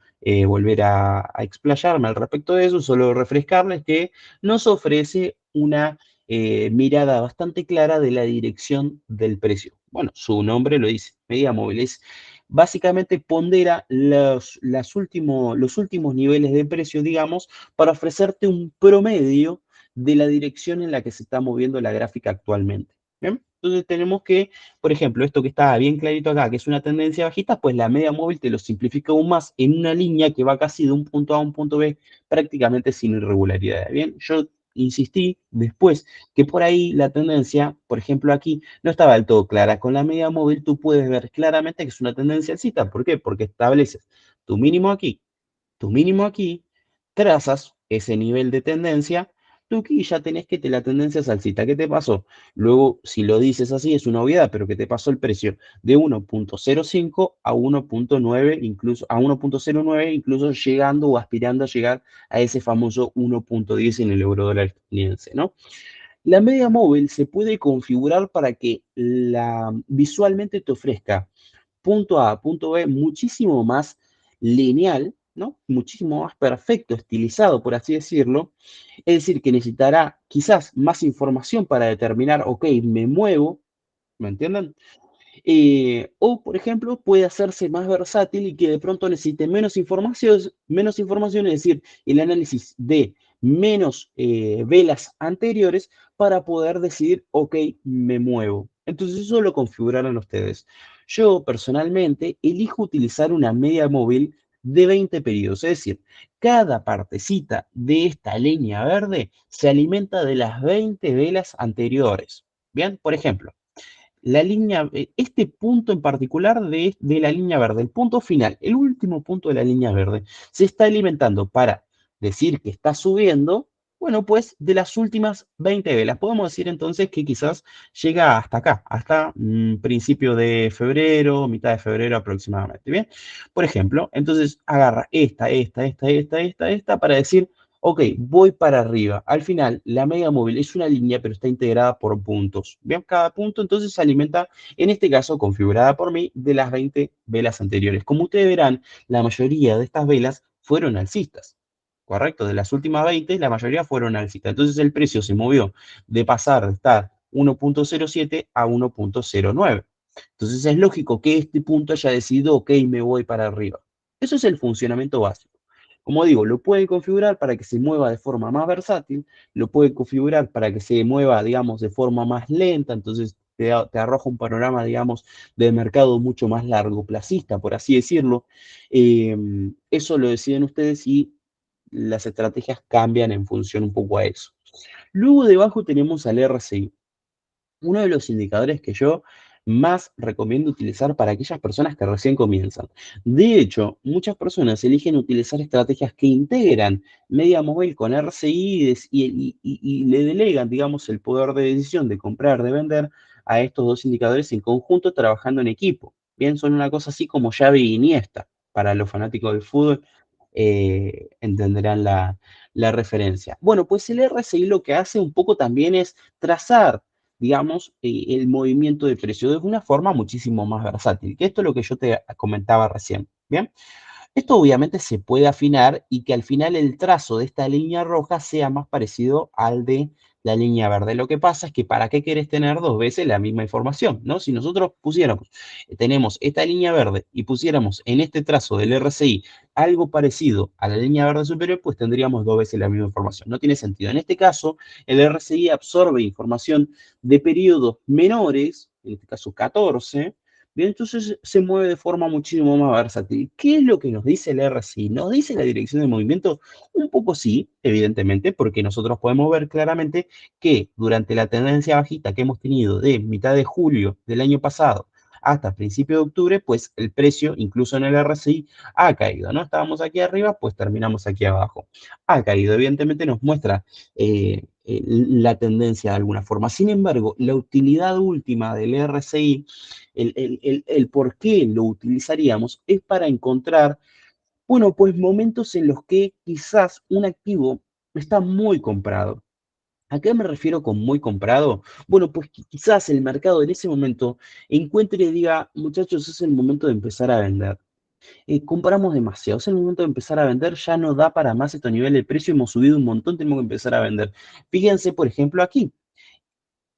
volver a explayarme al respecto de eso, solo refrescarles que nos ofrece una mirada bastante clara de la dirección del precio. Bueno, su nombre lo dice, media móvil. Es básicamente pondera los últimos niveles de precio, digamos, para ofrecerte un promedio de la dirección en la que se está moviendo la gráfica actualmente. ¿Bien? Entonces tenemos que, por ejemplo, esto que está bien clarito acá, que es una tendencia bajista, pues la media móvil te lo simplifica aún más en una línea que va casi de un punto A a un punto B prácticamente sin irregularidades. Bien, yo insistí después que por ahí la tendencia, por ejemplo aquí, no estaba del todo clara. Con la media móvil tú puedes ver claramente que es una tendencia alcista. ¿Por qué? Porque estableces tu mínimo aquí, trazas ese nivel de tendencia, tú aquí ya tenés que la tendencia es alcista. ¿Qué te pasó? Luego, si lo dices así, es una obviedad, pero ¿qué te pasó el precio? De 1.05 a 1.9, incluso a 1.09, incluso llegando o aspirando a llegar a ese famoso 1.10 en el euro dólar estadounidense, ¿no? La media móvil se puede configurar para que visualmente te ofrezca punto A, punto B, muchísimo más lineal, ¿no? Muchísimo más perfecto, estilizado, por así decirlo. Es decir, que necesitará quizás más información para determinar, ok, me muevo, ¿me entienden? O, por ejemplo, puede hacerse más versátil y que de pronto necesite menos información, es decir, el análisis de menos velas anteriores para poder decidir, ok, me muevo. Entonces eso lo configurarán ustedes. Yo personalmente elijo utilizar una media móvil de 20 periodos, es decir, cada partecita de esta línea verde se alimenta de las 20 velas anteriores. Bien, por ejemplo, este punto en particular de la línea verde, el punto final, el último punto de la línea verde, se está alimentando para decir que está subiendo, bueno, pues de las últimas 20 velas. Podemos decir entonces que quizás llega hasta acá, hasta principio de febrero, mitad de febrero aproximadamente, ¿bien? Por ejemplo, entonces agarra esta para decir, ok, voy para arriba. Al final, la media móvil es una línea, pero está integrada por puntos. Bien, cada punto entonces se alimenta, en este caso configurada por mí, de las 20 velas anteriores. Como ustedes verán, la mayoría de estas velas fueron alcistas. Correcto, de las últimas 20, la mayoría fueron alcistas. Entonces el precio se movió de pasar de estar 1.07 a 1.09. Entonces es lógico que este punto haya decidido, ok, me voy para arriba. Eso es el funcionamiento básico. Como digo, lo puede configurar para que se mueva de forma más versátil, lo puede configurar para que se mueva, digamos, de forma más lenta, entonces te arroja un panorama, digamos, de mercado mucho más largoplacista, por así decirlo. Eso lo deciden ustedes y las estrategias cambian en función un poco a eso. Luego debajo tenemos al RSI, uno de los indicadores que yo más recomiendo utilizar para aquellas personas que recién comienzan. De hecho, muchas personas eligen utilizar estrategias que integran media móvil con RSI y le delegan, digamos, el poder de decisión de comprar, de vender a estos dos indicadores en conjunto trabajando en equipo. Bien, son una cosa así como llave y Iniesta. Para los fanáticos del fútbol entenderán la referencia. Bueno, pues el RSI lo que hace un poco también es trazar, digamos, el movimiento de precio de una forma muchísimo más versátil, que esto es lo que yo te comentaba recién, ¿bien? Esto obviamente se puede afinar y que al final el trazo de esta línea roja sea más parecido al de la línea verde. Lo que pasa es que ¿para qué querés tener dos veces la misma información? ¿No? Si nosotros pusiéramos, tenemos esta línea verde y pusiéramos en este trazo del RSI algo parecido a la línea verde superior, pues tendríamos dos veces la misma información. No tiene sentido. En este caso, el RSI absorbe información de periodos menores, en este caso 14, bien, entonces se mueve de forma muchísimo más versátil. ¿Qué es lo que nos dice el RSI? ¿Nos dice la dirección de movimiento? Un poco sí, evidentemente, porque nosotros podemos ver claramente que durante la tendencia bajista que hemos tenido de mitad de julio del año pasado hasta principio de octubre, pues el precio, incluso en el RSI, ha caído, ¿no? Estábamos aquí arriba, pues terminamos aquí abajo. Ha caído, evidentemente nos muestra la tendencia de alguna forma. Sin embargo, la utilidad última del RSI, el por qué lo utilizaríamos, es para encontrar, bueno, pues momentos en los que quizás un activo está muy comprado. ¿A qué me refiero con muy comprado? Bueno, pues quizás el mercado en ese momento encuentre y diga, muchachos, es el momento de empezar a vender. Compramos demasiado, es el momento de empezar a vender, ya no da para más este nivel de precio, hemos subido un montón, tenemos que empezar a vender. Fíjense, por ejemplo, aquí,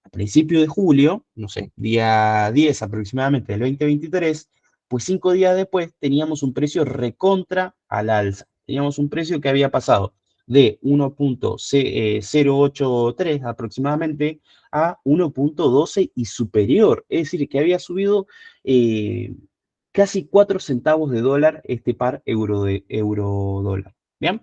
a principio de julio, no sé, día 10 aproximadamente del 2023, pues 5 días después teníamos un precio recontra al alza. Teníamos un precio que había pasado de 1.083 aproximadamente a 1.12 y superior. Es decir, que había subido casi 4 centavos de dólar este par euro de euro dólar. ¿Bien?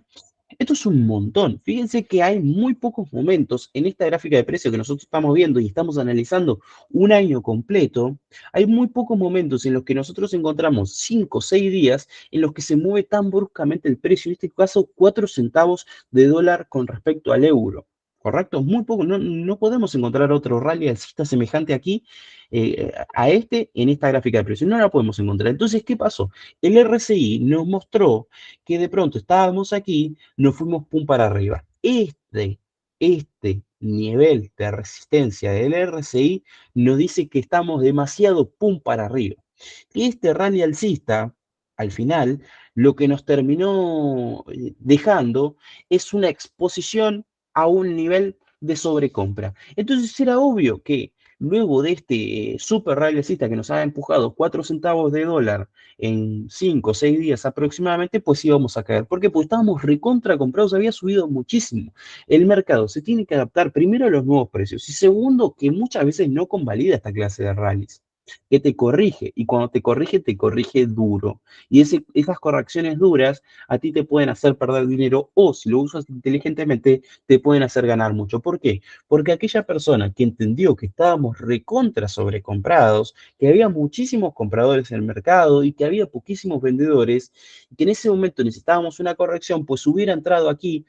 Esto es un montón. Fíjense que hay muy pocos momentos en esta gráfica de precio que nosotros estamos viendo y estamos analizando un año completo. Hay muy pocos momentos en los que nosotros encontramos 5 o 6 días en los que se mueve tan bruscamente el precio, en este caso 4 centavos de dólar con respecto al euro. ¿Correcto? Muy poco. No, no podemos encontrar otro rally alcista semejante aquí a este en esta gráfica de precio. No la podemos encontrar. Entonces, ¿qué pasó? El RSI nos mostró que de pronto estábamos aquí, nos fuimos pum para arriba. Este nivel de resistencia del RSI nos dice que estamos demasiado pum para arriba. Y este rally alcista, al final, lo que nos terminó dejando es una exposición a un nivel de sobrecompra. Entonces era obvio que luego de este super rally alcista que nos ha empujado 4 centavos de dólar en 5 o 6 días aproximadamente, pues íbamos a caer. ¿Por qué? Porque estábamos recontra comprados, había subido muchísimo. El mercado se tiene que adaptar primero a los nuevos precios y segundo, que muchas veces no convalida esta clase de rallies, que y cuando te corrige duro. Y esas correcciones duras a ti te pueden hacer perder dinero o si lo usas inteligentemente te pueden hacer ganar mucho. ¿Por qué? Porque aquella persona que entendió que estábamos recontra sobrecomprados, que había muchísimos compradores en el mercado y que había poquísimos vendedores, y que en ese momento necesitábamos una corrección, pues hubiera entrado aquí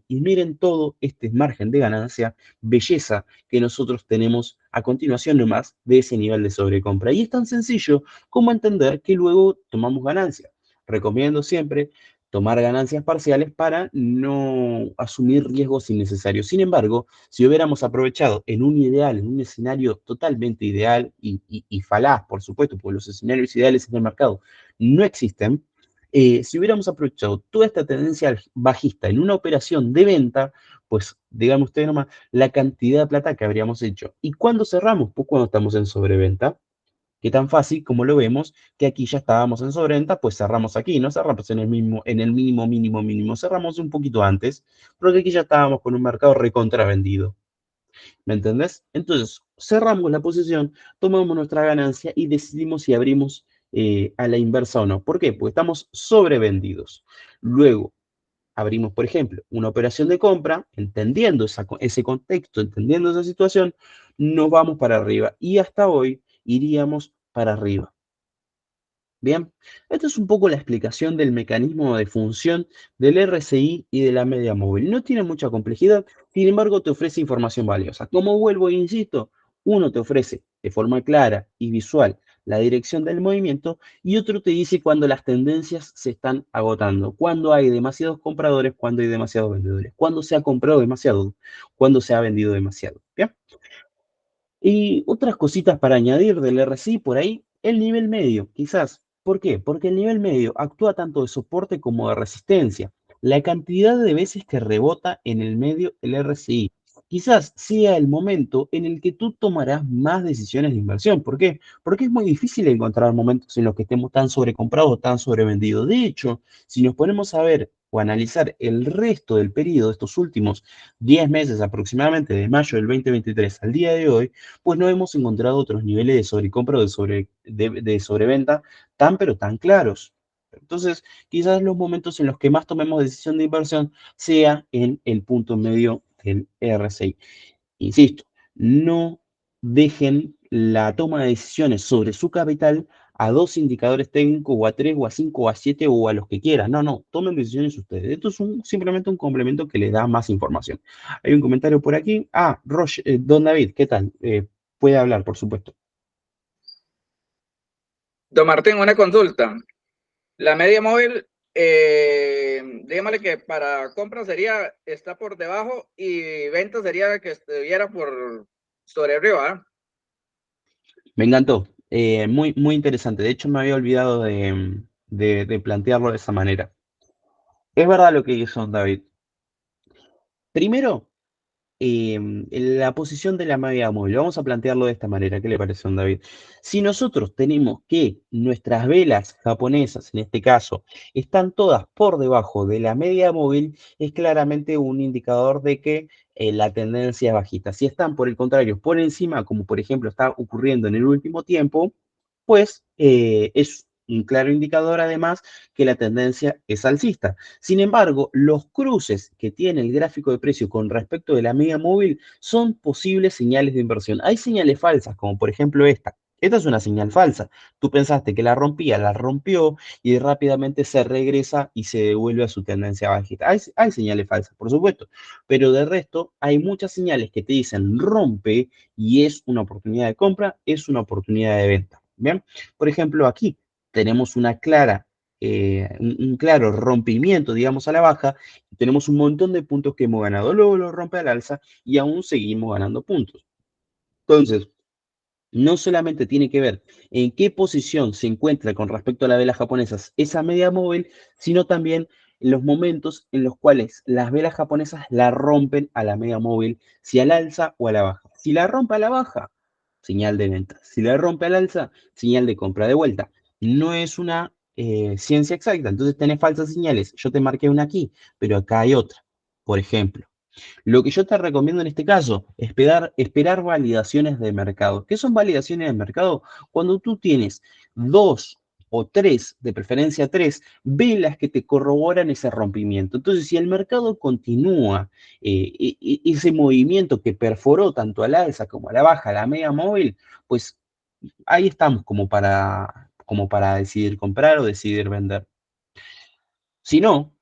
y miren todo este margen de ganancia, belleza que nosotros tenemos a continuación nomás de ese nivel de sobrecompra. Y es tan sencillo como entender que luego tomamos ganancia. Recomiendo siempre tomar ganancias parciales para no asumir riesgos innecesarios. Sin embargo, si hubiéramos aprovechado en un ideal, en un escenario totalmente ideal y falaz, por supuesto, porque los escenarios ideales en el mercado no existen, si hubiéramos aprovechado toda esta tendencia bajista en una operación de venta, pues digamos ustedes nomás, la cantidad de plata que habríamos hecho. ¿Y cuándo cerramos? Pues cuando estamos en sobreventa. Qué tan fácil como lo vemos, que aquí ya estábamos en sobreventa, pues cerramos aquí, no cerramos en el mismo, en el mínimo, mínimo, mínimo, cerramos un poquito antes, porque aquí ya estábamos con un mercado recontravendido. ¿Me entendés? Entonces, cerramos la posición, tomamos nuestra ganancia y decidimos si abrimos a la inversa o no. ¿Por qué? Porque estamos sobrevendidos. Luego, abrimos, por ejemplo, una operación de compra, entendiendo ese contexto, entendiendo esa situación, nos vamos para arriba y hasta hoy iríamos para arriba. Bien, esto es un poco la explicación del mecanismo de función del RSI y de la media móvil. No tiene mucha complejidad, sin embargo te ofrece información valiosa. Como vuelvo e insisto, uno te ofrece de forma clara y visual la dirección del movimiento y otro te dice cuando las tendencias se están agotando, cuando hay demasiados compradores, cuando hay demasiados vendedores, cuando se ha comprado demasiado, cuando se ha vendido demasiado. Bien. Y otras cositas para añadir del RSI por ahí, el nivel medio, quizás. ¿Por qué? Porque el nivel medio actúa tanto de soporte como de resistencia. La cantidad de veces que rebota en el medio el RSI. quizás sea el momento en el que tú tomarás más decisiones de inversión. ¿Por qué? Porque es muy difícil encontrar momentos en los que estemos tan sobrecomprados o tan sobrevendidos. De hecho, si nos ponemos a ver o analizar el resto del periodo, estos últimos 10 meses aproximadamente, de mayo del 2023 al día de hoy, pues no hemos encontrado otros niveles de sobrecompra o de sobreventa tan pero tan claros. Entonces, quizás los momentos en los que más tomemos decisión de inversión sea en el punto medio del RSI. Insisto, no dejen la toma de decisiones sobre su capital a dos indicadores técnicos, o a tres, o a cinco, o a siete, o a los que quieran. No, no, tomen decisiones ustedes. Esto es simplemente un complemento que les da más información. Hay un comentario por aquí. Ah, Don David, ¿qué tal? Puede hablar, por supuesto. Don Martín, una consulta. La media móvil, dígame que para compra sería, está por debajo y venta sería que estuviera por sobre arriba, ¿eh? Me encantó. Muy, muy interesante. De hecho, me había olvidado de plantearlo de esa manera. Es verdad lo que dice Don David. Primero, la posición de la media móvil. Vamos a plantearlo de esta manera. ¿Qué le parece, don David? Si nosotros tenemos que nuestras velas japonesas, en este caso, están todas por debajo de la media móvil, es claramente un indicador de que la tendencia es bajista. Si están, por el contrario, por encima, como por ejemplo está ocurriendo en el último tiempo, pues es un claro indicador además que la tendencia es alcista. Sin embargo, los cruces que tiene el gráfico de precio con respecto de la media móvil son posibles señales de inversión. Hay señales falsas, como por ejemplo esta. Esta es una señal falsa. Tú pensaste que la rompía, la rompió y rápidamente se regresa y se devuelve a su tendencia bajista. Hay señales falsas, por supuesto, pero de resto hay muchas señales que te dicen rompe y es una oportunidad de compra, es una oportunidad de venta. Bien, por ejemplo, aquí tenemos un claro rompimiento, digamos, a la baja. Tenemos un montón de puntos que hemos ganado. Luego lo rompe al alza y aún seguimos ganando puntos. Entonces, no solamente tiene que ver en qué posición se encuentra con respecto a la vela japonesa esa media móvil, sino también en los momentos en los cuales las velas japonesas la rompen a la media móvil, si al alza o a la baja. Si la rompe a la baja, señal de venta. Si la rompe al alza, señal de compra de vuelta. No es una ciencia exacta, entonces tenés falsas señales. Yo te marqué una aquí, pero acá hay otra. Por ejemplo, lo que yo te recomiendo en este caso es esperar validaciones de mercado. ¿Qué son validaciones de mercado? Cuando tú tienes dos o tres, de preferencia tres, velas que te corroboran ese rompimiento. Entonces, si el mercado continúa ese movimiento que perforó tanto al alza como a la baja, la media móvil, pues ahí estamos como para decidir comprar o decidir vender. Si no,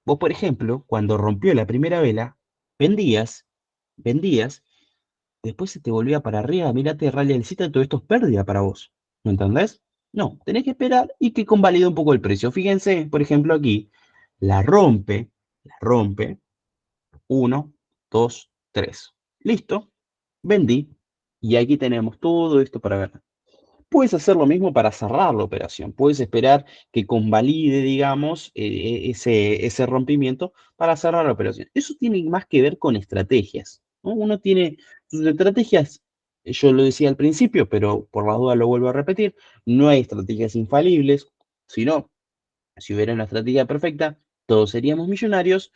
vos, por ejemplo, cuando rompió la primera vela, vendías, vendías, después se te volvía para arriba, mirate, rally alcista, todo esto es pérdida para vos. ¿Me entendés? No, tenés que esperar y que convalide un poco el precio. Fíjense, por ejemplo, aquí, la rompe, uno, dos, tres. Listo, vendí. Y aquí tenemos todo esto para ver. Puedes hacer lo mismo para cerrar la operación. Puedes esperar que convalide, digamos, ese rompimiento para cerrar la operación. Eso tiene más que ver con estrategias, ¿no? Uno tiene sus estrategias, yo lo decía al principio, pero por las dudas lo vuelvo a repetir, no hay estrategias infalibles, sino si hubiera una estrategia perfecta, todos seríamos millonarios.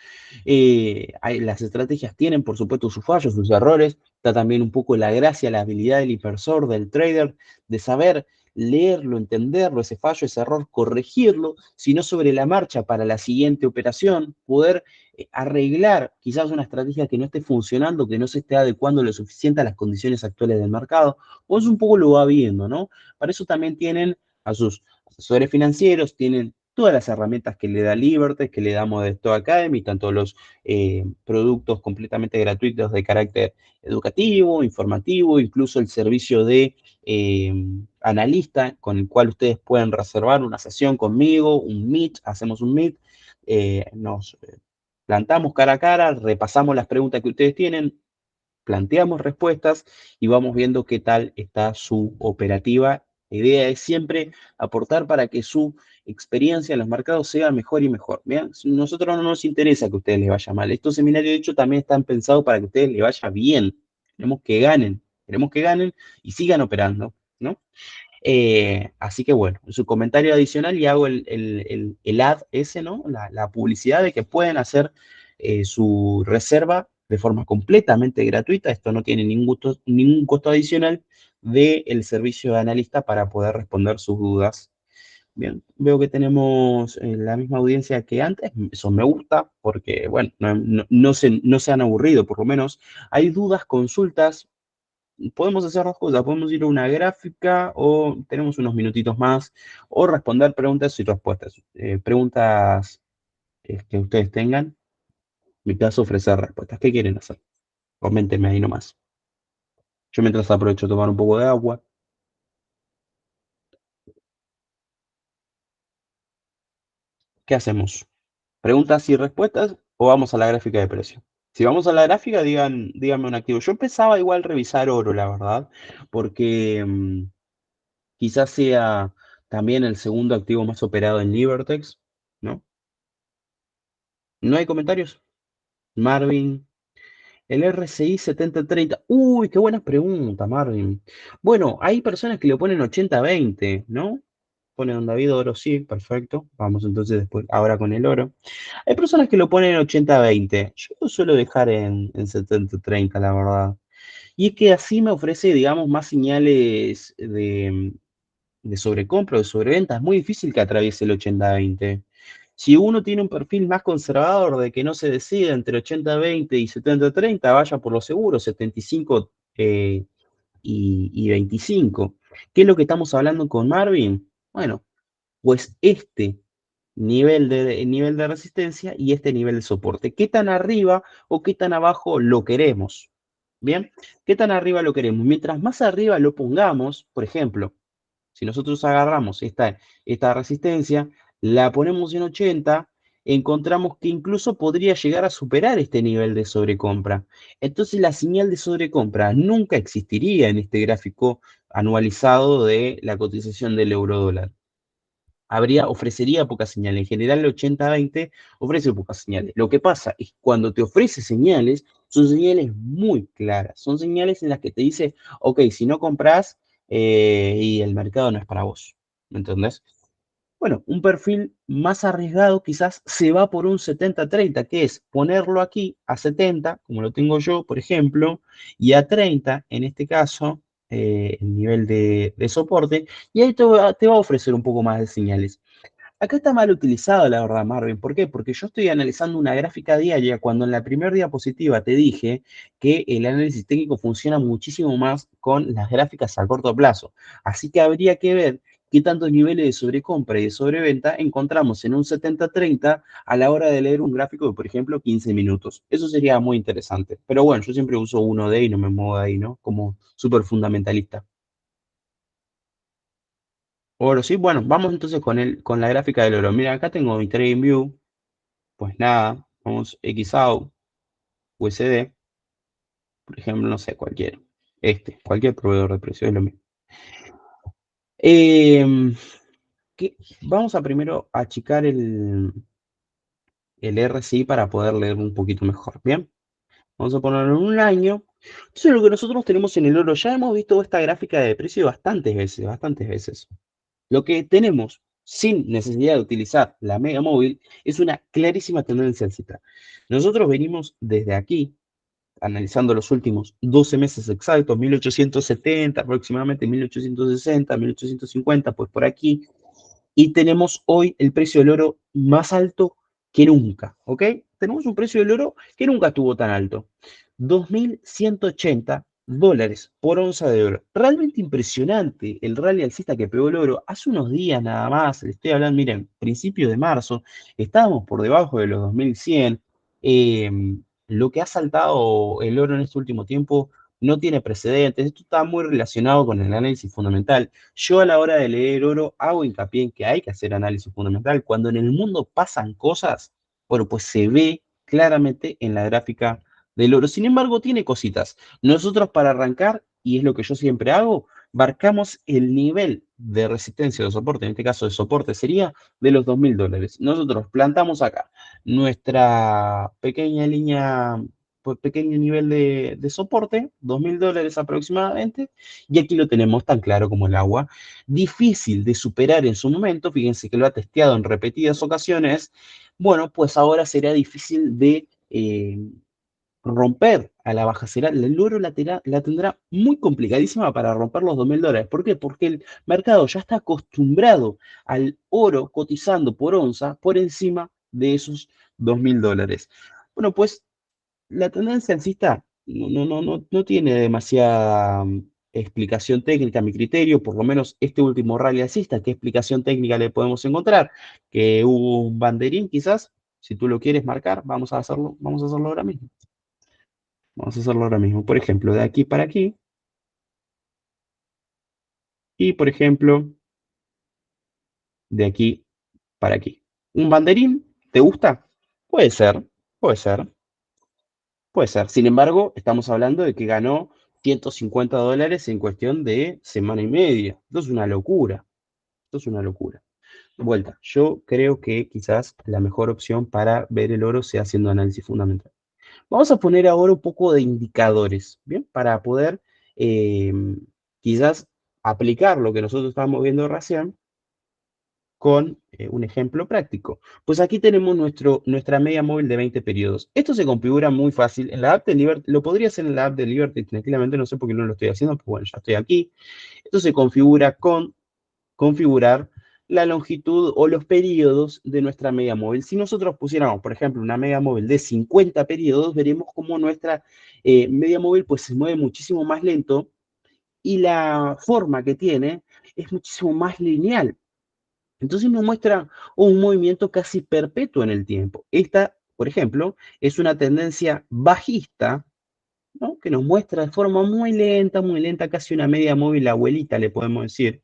Las estrategias tienen, por supuesto, sus fallos, sus errores. Está también un poco la gracia, la habilidad del inversor, del trader, de saber leerlo, entenderlo, ese fallo, ese error, corregirlo, sino sobre la marcha para la siguiente operación, poder arreglar quizás una estrategia que no esté funcionando, que no se esté adecuando lo suficiente a las condiciones actuales del mercado. O eso un poco lo va viendo, ¿no? Para eso también tienen a sus asesores financieros, tienen todas las herramientas que le da Liberty, que le damos de Stock Academy, tanto los productos completamente gratuitos de carácter educativo, informativo, incluso el servicio de analista con el cual ustedes pueden reservar una sesión conmigo, un Meet, hacemos un Meet, nos plantamos cara a cara, repasamos las preguntas que ustedes tienen, planteamos respuestas y vamos viendo qué tal está su operativa La idea es siempre aportar para que su experiencia en los mercados sea mejor y mejor. ¿Bien? Nosotros no nos interesa que a ustedes les vaya mal. Estos seminarios, de hecho, también están pensados para que a ustedes les vaya bien. Queremos que ganen y sigan operando, ¿no? Así que bueno, su comentario adicional y hago el ad ese, ¿no? La publicidad de que pueden hacer su reserva de forma completamente gratuita. Esto no tiene ningún costo adicional del servicio de analista para poder responder sus dudas. Bien, veo que tenemos la misma audiencia que antes. Eso me gusta porque, bueno, no se han aburrido, por lo menos. Hay dudas, consultas, podemos hacer dos cosas, podemos ir a una gráfica o tenemos unos minutitos más o responder preguntas y respuestas. Preguntas que ustedes tengan, en mi caso ofrecer respuestas. ¿Qué quieren hacer? Coméntenme ahí nomás. Yo mientras aprovecho a tomar un poco de agua. ¿Qué hacemos? ¿Preguntas y respuestas o vamos a la gráfica de precio? Si vamos a la gráfica, díganme un activo. Yo empezaba igual a revisar oro, la verdad, porque quizás sea también el segundo activo más operado en Libertex, ¿no? ¿No hay comentarios? Marvin, el RCI 7030. Uy, qué buena pregunta, Marvin. Bueno, hay personas que le ponen 80-20, ¿no? Pone Don David oro, sí, perfecto. Vamos entonces después, ahora con el oro. Hay personas que lo ponen 80-20. Yo lo suelo dejar en 70-30, la verdad. Y es que así me ofrece, digamos, más señales de sobrecompra o de sobreventa. Es muy difícil que atraviese el 80-20. Si uno tiene un perfil más conservador de que no se decide entre 80-20 y 70-30, vaya por lo seguro, 75 y 25. ¿Qué es lo que estamos hablando con Marvin? Bueno, pues este nivel de resistencia y este nivel de soporte. ¿Qué tan arriba o qué tan abajo lo queremos? ¿Bien? ¿Qué tan arriba lo queremos? Mientras más arriba lo pongamos, por ejemplo, si nosotros agarramos esta resistencia, la ponemos en 80, encontramos que incluso podría llegar a superar este nivel de sobrecompra. Entonces la señal de sobrecompra nunca existiría en este gráfico anualizado de la cotización del euro dólar. Ofrecería pocas señales. En general, el 80-20 ofrece pocas señales. Lo que pasa es que cuando te ofrece señales, son señales muy claras. Son señales en las que te dice, ok, si no compras y el mercado no es para vos. ¿Me entendés? Bueno, un perfil más arriesgado quizás se va por un 70-30, que es ponerlo aquí a 70, como lo tengo yo, por ejemplo, y a 30, en este caso, el nivel de soporte, y ahí te va a ofrecer un poco más de señales. Acá está mal utilizado, la verdad, Marvin. ¿Por qué? Porque yo estoy analizando una gráfica diaria cuando en la primera diapositiva te dije que el análisis técnico funciona muchísimo más con las gráficas a corto plazo. Así que habría que ver qué tantos niveles de sobrecompra y de sobreventa encontramos en un 70-30 a la hora de leer un gráfico de, por ejemplo, 15 minutos. Eso sería muy interesante. Pero bueno, yo siempre uso uno de y no me muevo de ahí, ¿no? Como súper fundamentalista. Oro, sí, bueno, vamos entonces con la gráfica del oro. Mira, acá tengo mi TradingView. Pues nada, vamos XAU, USD, por ejemplo, no sé, cualquier proveedor de precios es lo mismo. Em, Vamos a primero achicar el RSI para poder leer un poquito mejor, ¿bien? Vamos a ponerlo en un año. Eso es lo que nosotros tenemos en el oro. Ya hemos visto esta gráfica de precio bastantes veces, bastantes veces. Lo que tenemos, sin necesidad de utilizar la mega móvil, es una clarísima tendencia alcista. Nosotros venimos desde aquí, analizando los últimos 12 meses exactos, 1870, aproximadamente 1860, 1850, pues por aquí, y tenemos hoy el precio del oro más alto que nunca, ¿ok? Tenemos un precio del oro que nunca estuvo tan alto, 2.180 dólares por onza de oro. Realmente impresionante el rally alcista que pegó el oro. Hace unos días nada más, le estoy hablando, miren, principios de marzo, estábamos por debajo de los 2.100. Eh, lo que ha saltado el oro en este último tiempo no tiene precedentes. Esto está muy relacionado con el análisis fundamental. Yo a la hora de leer oro hago hincapié en que hay que hacer análisis fundamental. Cuando en el mundo pasan cosas, bueno, pues se ve claramente en la gráfica del oro. Sin embargo, tiene cositas. Nosotros para arrancar, y es lo que yo siempre hago, marcamos el nivel de resistencia o de soporte, en este caso de soporte sería de los $2.000. Nosotros plantamos acá nuestra pequeña línea, pues, pequeño nivel de soporte, $2.000 aproximadamente, y aquí lo tenemos tan claro como el agua. Difícil de superar en su momento, fíjense que lo ha testeado en repetidas ocasiones. Bueno, pues ahora será difícil de romper a la baja. El oro la tendrá muy complicadísima para romper los $2.000. ¿Por qué? Porque el mercado ya está acostumbrado al oro cotizando por onza por encima de esos $2.000. Bueno, pues la tendencia alcista no tiene demasiada explicación técnica a mi criterio, por lo menos este último rally alcista. ¿Qué explicación técnica le podemos encontrar? Que hubo un banderín quizás. Si tú lo quieres marcar, vamos a hacerlo ahora mismo. Vamos a hacerlo ahora mismo. Por ejemplo, de aquí para aquí. Y, por ejemplo, de aquí para aquí. ¿Un banderín? ¿Te gusta? Puede ser, puede ser, puede ser. Sin embargo, estamos hablando de que ganó $150 en cuestión de semana y media. Esto es una locura. Esto es una locura. De vuelta, yo creo que quizás la mejor opción para ver el oro sea haciendo análisis fundamental. Vamos a poner ahora un poco de indicadores, ¿bien? Para poder eh, quizás aplicar lo que nosotros estamos viendo recién con un ejemplo práctico. Pues aquí tenemos nuestra media móvil de 20 periodos. Esto se configura muy fácil. En la app de Liberty, lo podría hacer en la app de Liberty, tranquilamente, no sé por qué no lo estoy haciendo, pero bueno, ya estoy aquí. Esto se configura con configurar la longitud o los periodos de nuestra media móvil. Si nosotros pusiéramos, por ejemplo, una media móvil de 50 periodos, veremos cómo nuestra media móvil pues, se mueve muchísimo más lento y la forma que tiene es muchísimo más lineal. Entonces nos muestra un movimiento casi perpetuo en el tiempo. Esta, por ejemplo, es una tendencia bajista, ¿no? Que nos muestra de forma muy lenta, casi una media móvil abuelita, le podemos decir,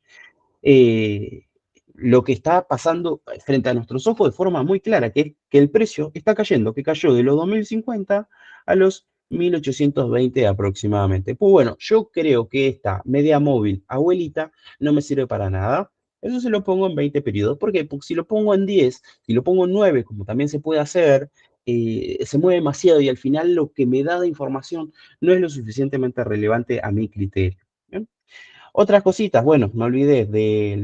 eh, lo que está pasando frente a nuestros ojos de forma muy clara, que es que el precio está cayendo, que cayó de los 2050 a los 1820 aproximadamente. Pues bueno, yo creo que esta media móvil abuelita no me sirve para nada. Eso se lo pongo en 20 periodos. ¿Por qué? Porque si lo pongo en 10, si lo pongo en 9, como también se puede hacer, se mueve demasiado y al final lo que me da de información no es lo suficientemente relevante a mi criterio. ¿Bien? Otras cositas, bueno, me olvidé de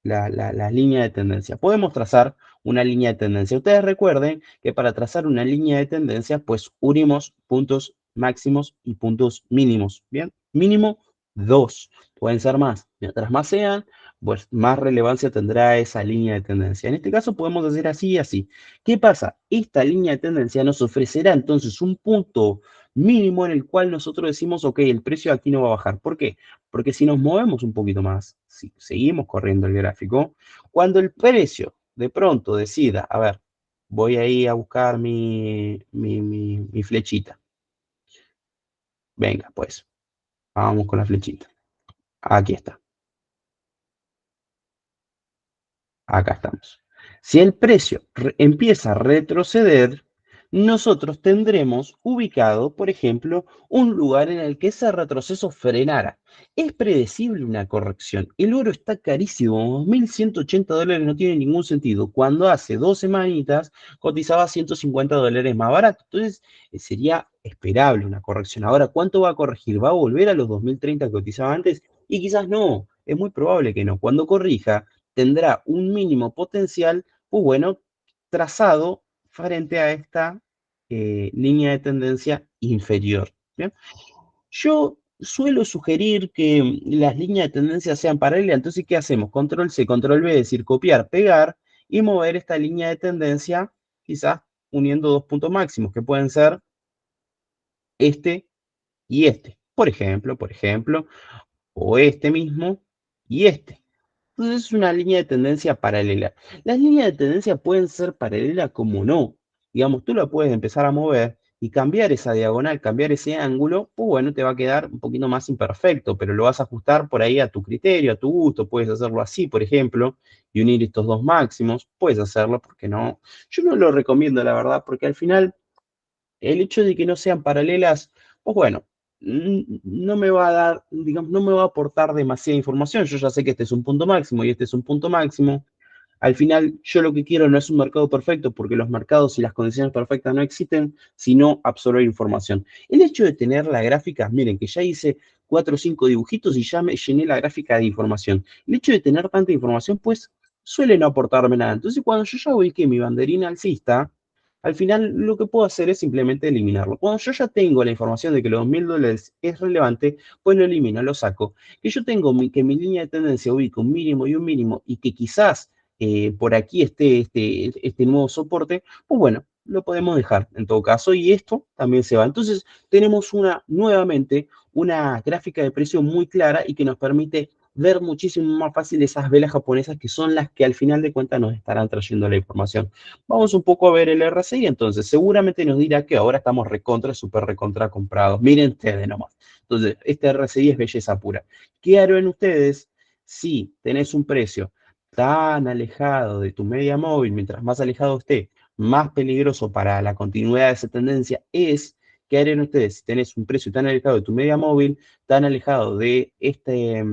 la línea de tendencia. Podemos trazar una línea de tendencia. Ustedes recuerden que para trazar una línea de tendencia, pues unimos puntos máximos y puntos mínimos. Bien, mínimo 2, pueden ser más. Mientras más sean, pues más relevancia tendrá esa línea de tendencia. En este caso podemos hacer así y así. ¿Qué pasa? Esta línea de tendencia nos ofrecerá entonces un punto mínimo en el cual nosotros decimos, ok, el precio aquí no va a bajar. ¿Por qué? Porque si nos movemos un poquito más, si seguimos corriendo el gráfico, cuando el precio de pronto decida, a ver, voy ahí a buscar mi flechita. Venga, pues, vamos con la flechita. Aquí está. Acá estamos. Si el precio empieza a retroceder, nosotros tendremos ubicado, por ejemplo, un lugar en el que ese retroceso frenara. Es predecible una corrección. El oro está carísimo, $2.180 no tiene ningún sentido. Cuando hace 2 semanitas cotizaba $150 más barato. Entonces, sería esperable una corrección. Ahora, ¿cuánto va a corregir? ¿Va a volver a los 2030 que cotizaba antes? Y quizás no. Es muy probable que no. Cuando corrija, tendrá un mínimo potencial, pues bueno, trazado frente a esta línea de tendencia inferior. ¿Bien? Yo suelo sugerir que las líneas de tendencia sean paralelas, entonces, ¿qué hacemos? Control C, control V, es decir, copiar, pegar y mover esta línea de tendencia, quizás uniendo dos puntos máximos, que pueden ser este y este. Por ejemplo, o este mismo y este. Entonces es una línea de tendencia paralela. Las líneas de tendencia pueden ser paralelas como no. Digamos, tú la puedes empezar a mover y cambiar esa diagonal, cambiar ese ángulo, pues bueno, te va a quedar un poquito más imperfecto, pero lo vas a ajustar por ahí a tu criterio, a tu gusto. Puedes hacerlo así, por ejemplo, y unir estos dos máximos. Puedes hacerlo, porque no. Yo no lo recomiendo, la verdad, porque al final el hecho de que no sean paralelas, pues bueno. no me va a dar, digamos, no me va a aportar demasiada información. Yo ya sé que este es un punto máximo y este es un punto máximo. Al final, yo lo que quiero no es un mercado perfecto, porque los mercados y las condiciones perfectas no existen, sino absorber información. El hecho de tener la gráfica, miren, que ya hice 4 o 5 dibujitos y ya me llené la gráfica de información. El hecho de tener tanta información, pues, suele no aportarme nada. Entonces, cuando yo ya ubiqué mi banderina alcista, al final lo que puedo hacer es simplemente eliminarlo. Cuando yo ya tengo la información de que los $1000 es relevante, pues lo elimino, lo saco. Que yo tengo que mi línea de tendencia ubica un mínimo y un mínimo y que quizás por aquí esté este nuevo soporte, pues bueno, lo podemos dejar en todo caso y esto también se va. Entonces tenemos nuevamente una gráfica de precio muy clara y que nos permite ver muchísimo más fácil esas velas japonesas que son las que al final de cuentas nos estarán trayendo la información. Vamos un poco a ver el RSI, entonces seguramente nos dirá que ahora estamos recontra, súper recontra comprados. Miren ustedes nomás. Entonces, este RSI es belleza pura. ¿Qué harán ustedes si tenés un precio tan alejado de tu media móvil? Mientras más alejado esté, más peligroso para la continuidad de esa tendencia es. ¿Qué harían ustedes si tenés un precio tan alejado de tu media móvil, tan alejado de este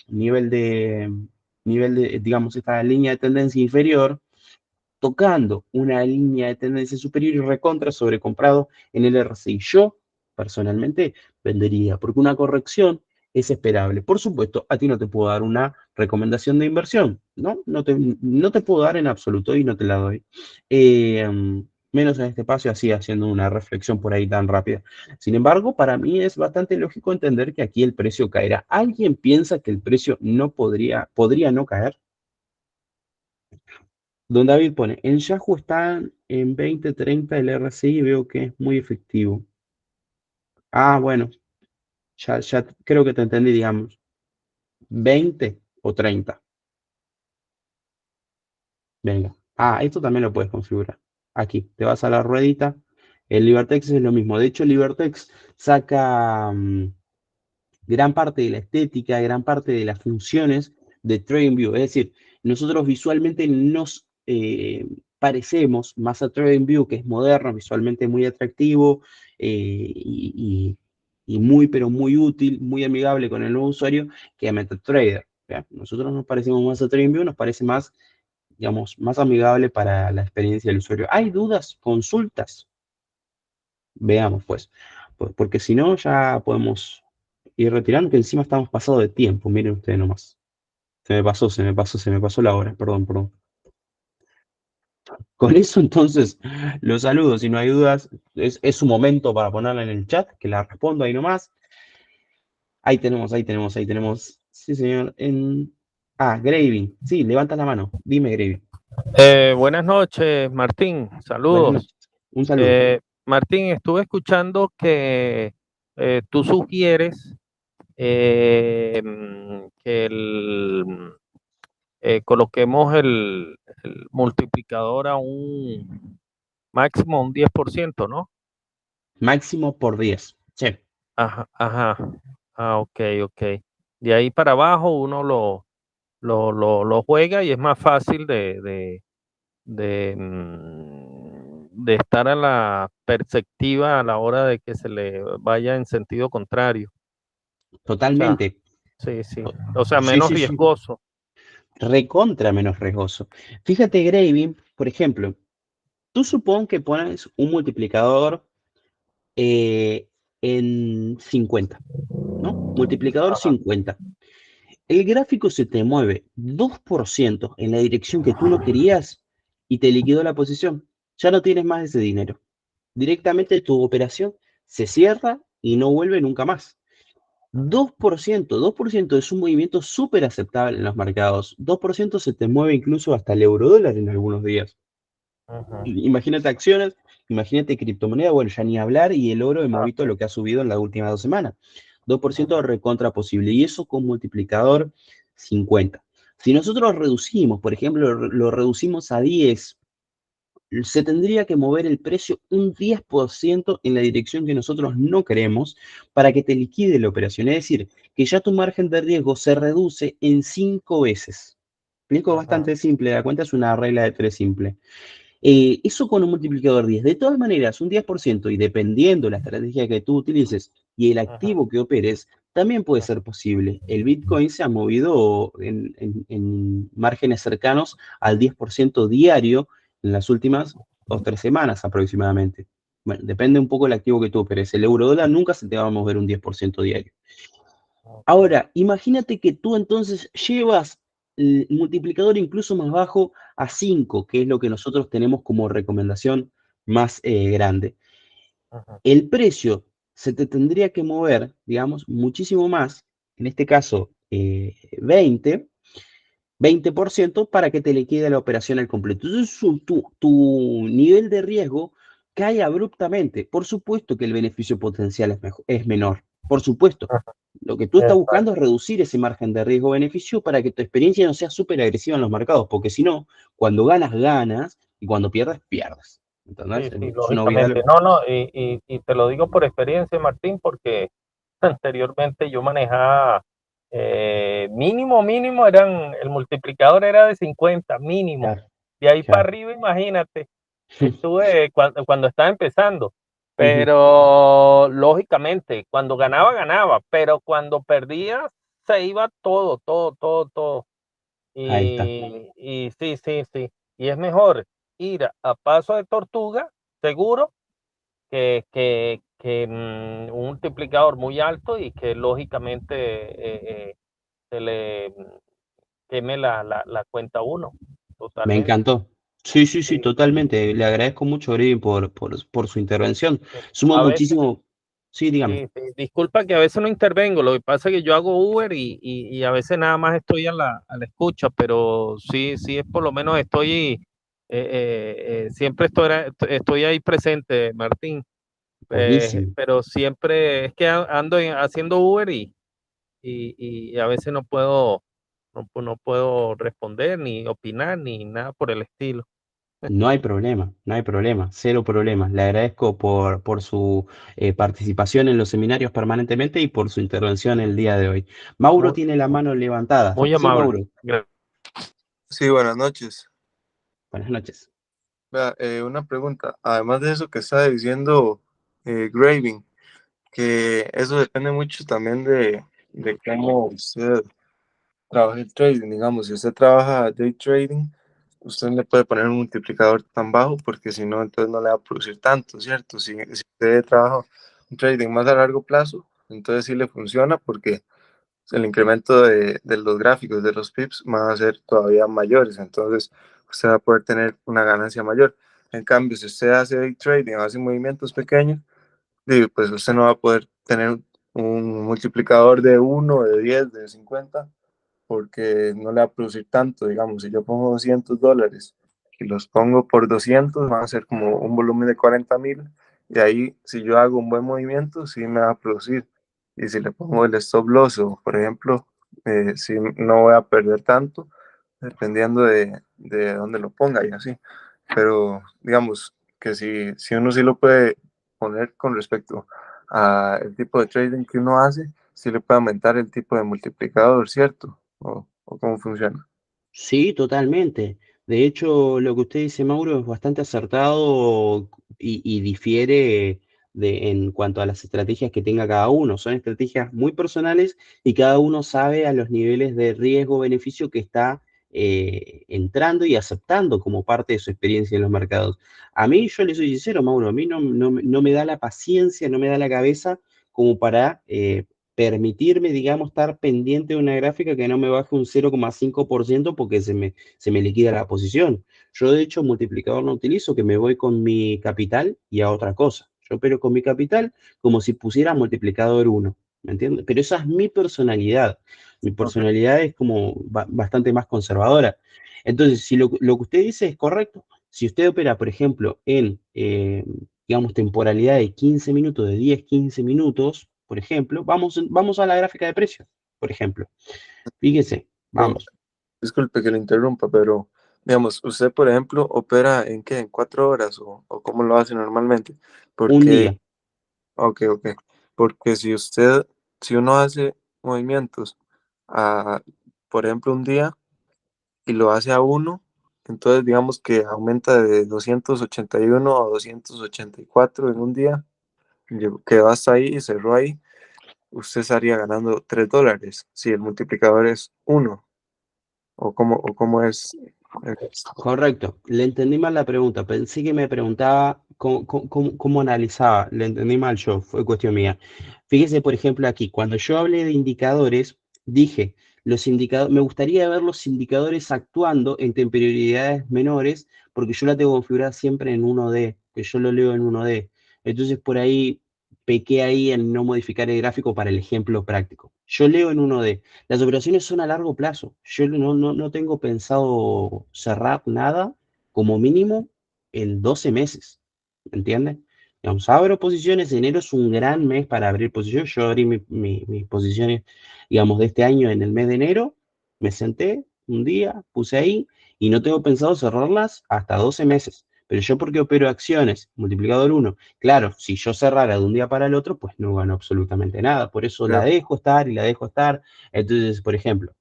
nivel de, digamos, esta línea de tendencia inferior, tocando una línea de tendencia superior y recontra sobrecomprado en el RSI? Yo, personalmente, vendería, porque una corrección es esperable. Por supuesto, a ti no te puedo dar una recomendación de inversión, ¿no? No te puedo dar en absoluto y no te la doy. Eh, Menos en este espacio, así haciendo una reflexión por ahí tan rápida. Sin embargo, para mí es bastante lógico entender que aquí el precio caerá. ¿Alguien piensa que el precio no podría no caer? Don David pone, en Yahoo están en 20-30 el RSI y veo que es muy efectivo. Ah, bueno, ya creo que te entendí, digamos. 20 o 30. Venga. Ah, esto también lo puedes configurar. Aquí, te vas a la ruedita. El Libertex es lo mismo. De hecho, el Libertex saca gran parte de la estética, gran parte de las funciones de TradingView. Es decir, nosotros visualmente nos parecemos más a TradingView, que es moderno, visualmente muy atractivo y muy, pero muy útil, muy amigable con el nuevo usuario, que a MetaTrader. ¿Ya? Nosotros nos parecemos más a TradingView, nos parece más, digamos, más amigable para la experiencia del usuario. ¿Hay dudas? ¿Consultas? Veamos, pues. Porque si no, ya podemos ir retirando, que encima estamos pasados de tiempo. Miren ustedes nomás. Se me pasó la hora. Perdón, perdón. Con eso, entonces, los saludo. Si no hay dudas, es su momento para ponerla en el chat, que la respondo ahí nomás. Ahí tenemos, ahí tenemos, ahí tenemos. Sí, señor. Gravy. Sí, levanta la mano. Dime, Gravy. Buenas noches, Martín. Buenas Saludos. noches. Un saludo. Martín, estuve escuchando que tú sugieres que coloquemos el multiplicador a un máximo un 10%, ¿no? Máximo por 10. Sí. Ajá, ajá. Ah, ok, ok. De ahí para abajo uno lo juega y es más fácil de estar a la perspectiva a la hora de que se le vaya en sentido contrario. O sea, Totalmente. sí, sí. O sea, Sí, menos sí, sí. riesgoso. Recontra menos riesgoso. Fíjate, Gravy, por ejemplo, tú supón que pones un multiplicador eh, en 50, ¿no? Multiplicador Ajá. 50. El gráfico se te mueve 2% en la dirección que tú no querías y te liquidó la posición. Ya no tienes más ese dinero. Directamente tu operación se cierra y no vuelve nunca más. 2% es un movimiento súper aceptable en los mercados. 2% se te mueve incluso hasta el eurodólar en algunos días. Ujú. Imagínate acciones, imagínate criptomoneda, bueno, ya ni hablar, y el oro hemos Ah, visto lo que ha subido en las últimas 2 semanas. 2% ujú. recontra posible, y eso con multiplicador 50. Si nosotros reducimos, por ejemplo, lo reducimos a 10, se tendría que mover el precio un 10% en la dirección que nosotros no queremos para que te liquide la operación. Es decir, que ya tu margen de riesgo se reduce en 5 veces. Explico Ujú. bastante simple, la cuenta es una regla de 3 simple. Eso con un multiplicador 10. De todas maneras, un 10% y dependiendo de la estrategia que tú utilices y el activo que operes, también puede ser posible. El Bitcoin se ha movido en márgenes cercanos al 10% diario en las últimas 2 o 3 semanas aproximadamente. Bueno, depende un poco del activo que tú operes. El euro dólar nunca se te va a mover un 10% diario. Ahora, imagínate que tú entonces llevas el multiplicador incluso más bajo a 5, que es lo que nosotros tenemos como recomendación más grande. El precio se te tendría que mover, digamos, muchísimo más, en este caso 20% para que te le quede la operación al completo. Entonces, tu nivel de riesgo cae abruptamente. Por supuesto que el beneficio potencial es menor, por supuesto. Lo que tú estás buscando es reducir ese margen de riesgo-beneficio para que tu experiencia no sea súper agresiva en los mercados, porque si no, cuando ganas, ganas, y cuando pierdes, pierdes. ¿Entendés? Sí, Es una obviedad. lógicamente. No, no, y te lo digo por experiencia, Martín, porque anteriormente yo manejaba mínimo el multiplicador era de 50, mínimo. Claro, De ahí para claro. arriba, imagínate, estuve cuando estaba empezando. Pero lógicamente, cuando ganaba, ganaba, pero cuando perdía, se iba todo, todo, todo, todo. Ahí está. Y sí, sí, sí. Y es mejor ir a paso de tortuga, seguro, que un multiplicador muy alto y que lógicamente se le queme la cuenta a uno. Me Totalmente. encantó. Sí, sí, sí, Sí. totalmente. Le agradezco mucho, Grevy, por su intervención. Sumo A veces, muchísimo. Sí, dígame. sí, sí, disculpa que a veces no intervengo, lo que pasa es que yo hago Uber y a veces nada más estoy a la escucha, pero sí, sí, es por lo menos siempre estoy ahí presente, Martín. Buenísimo. Pero siempre es que ando haciendo Uber y a veces no puedo responder ni opinar ni nada por el estilo. No hay problema, no hay problema, cero problemas. Le agradezco por su participación en los seminarios permanentemente y por su intervención el día de hoy. Mauro Muy, tiene la mano levantada. muy Sí, amable. Mauro. Sí, buenas noches. Buenas noches. Vea, una pregunta. Además de eso que está diciendo Graving, que eso depende mucho también de cómo usted trabaja el trading. Digamos, si usted trabaja day trading, usted le puede poner un multiplicador tan bajo porque si no, entonces no le va a producir tanto, ¿cierto? Si usted trabaja un trading más a largo plazo, entonces sí le funciona porque el incremento de los gráficos de los pips van a ser todavía mayores, entonces usted va a poder tener una ganancia mayor. En cambio, si usted hace day trading, hace movimientos pequeños, pues usted no va a poder tener un multiplicador de 1, de 10, de 50, porque no le va a producir tanto. Digamos, si yo pongo $200 y los pongo por 200, van a ser como un volumen de 40,000, y ahí si yo hago un buen movimiento, sí me va a producir. Y si le pongo el stop loss, o por ejemplo, sí no voy a perder tanto, dependiendo de dónde lo ponga y así. Pero digamos que si uno sí lo puede poner con respecto al tipo de trading que uno hace, sí le puede aumentar el tipo de multiplicador, ¿cierto? ¿O cómo funciona? Sí, totalmente. De hecho, lo que usted dice, Mauro, es bastante acertado y difiere en cuanto a las estrategias que tenga cada uno. Son estrategias muy personales y cada uno sabe a los niveles de riesgo-beneficio que está entrando y aceptando como parte de su experiencia en los mercados. A mí, yo le soy sincero, Mauro, a mí no me da la paciencia, no me da la cabeza como para permitirme, digamos, estar pendiente de una gráfica que no me baje un 0,5% porque se me liquida la posición. Yo, de hecho, multiplicador no utilizo, que me voy con mi capital y a otra cosa. Yo opero con mi capital como si pusiera multiplicador 1, ¿me entiendes? Pero esa es mi personalidad. Mi Ok. personalidad es como bastante más conservadora. Entonces, si lo que usted dice es correcto, si usted opera, por ejemplo, digamos, temporalidad de 15 minutos, de 10, 15 minutos, por ejemplo, vamos a la gráfica de precios, por ejemplo. Fíjese, Bueno, vamos, disculpe que le interrumpa, pero digamos, usted, por ejemplo, opera ¿en qué? ¿En 4 horas? ¿O cómo lo hace normalmente? un Porque, día. ok, ok. Porque si uno hace movimientos a, por ejemplo, un día y lo hace a uno, Entonces, digamos que aumenta de 281 a 284 en un día, quedó hasta ahí y cerró ahí, usted estaría ganando $3 si el multiplicador es 1, o cómo es. Correcto, le entendí mal la pregunta. Pensé que me preguntaba cómo analizaba. Le entendí mal yo, fue cuestión mía. Fíjese, por ejemplo, aquí, cuando yo hablé de indicadores, dije, los indicadores, me gustaría ver los indicadores actuando en temporalidades menores, porque yo la tengo configurada siempre en 1D, que yo lo leo en 1D. Entonces, por ahí pequé ahí en no modificar el gráfico para el ejemplo práctico. Yo leo en 1D. Las operaciones son a largo plazo. Yo no tengo pensado cerrar nada como mínimo en 12 meses. ¿Me entiendes? Digamos, abro posiciones. Enero es un gran mes para abrir posiciones. Yo abrí mis posiciones, digamos, de este año en el mes de enero. Me senté un día, puse ahí y no tengo pensado cerrarlas hasta 12 meses. Pero yo porque opero acciones, multiplicador 1. Claro, si yo cerrara de un día para el otro, pues no gano absolutamente nada. Por eso la dejo estar y la dejo estar. Entonces, por ejemplo,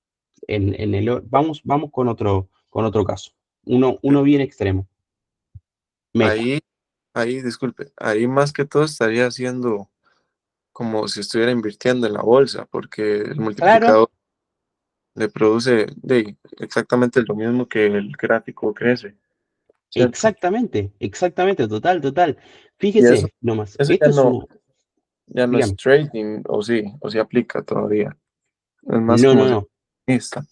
vamos con otro caso. Uno bien extremo. Meta. Disculpe, ahí más que todo estaría haciendo como si estuviera invirtiendo en la bolsa, porque el Claro, multiplicador le produce exactamente lo mismo que el gráfico crece, ¿cierto? exactamente, total. Y eso, Fíjese nomás, eso esto es uno, ya no es dígame, trading, o sí aplica todavía. Es más no, como no, ser no. inversionista.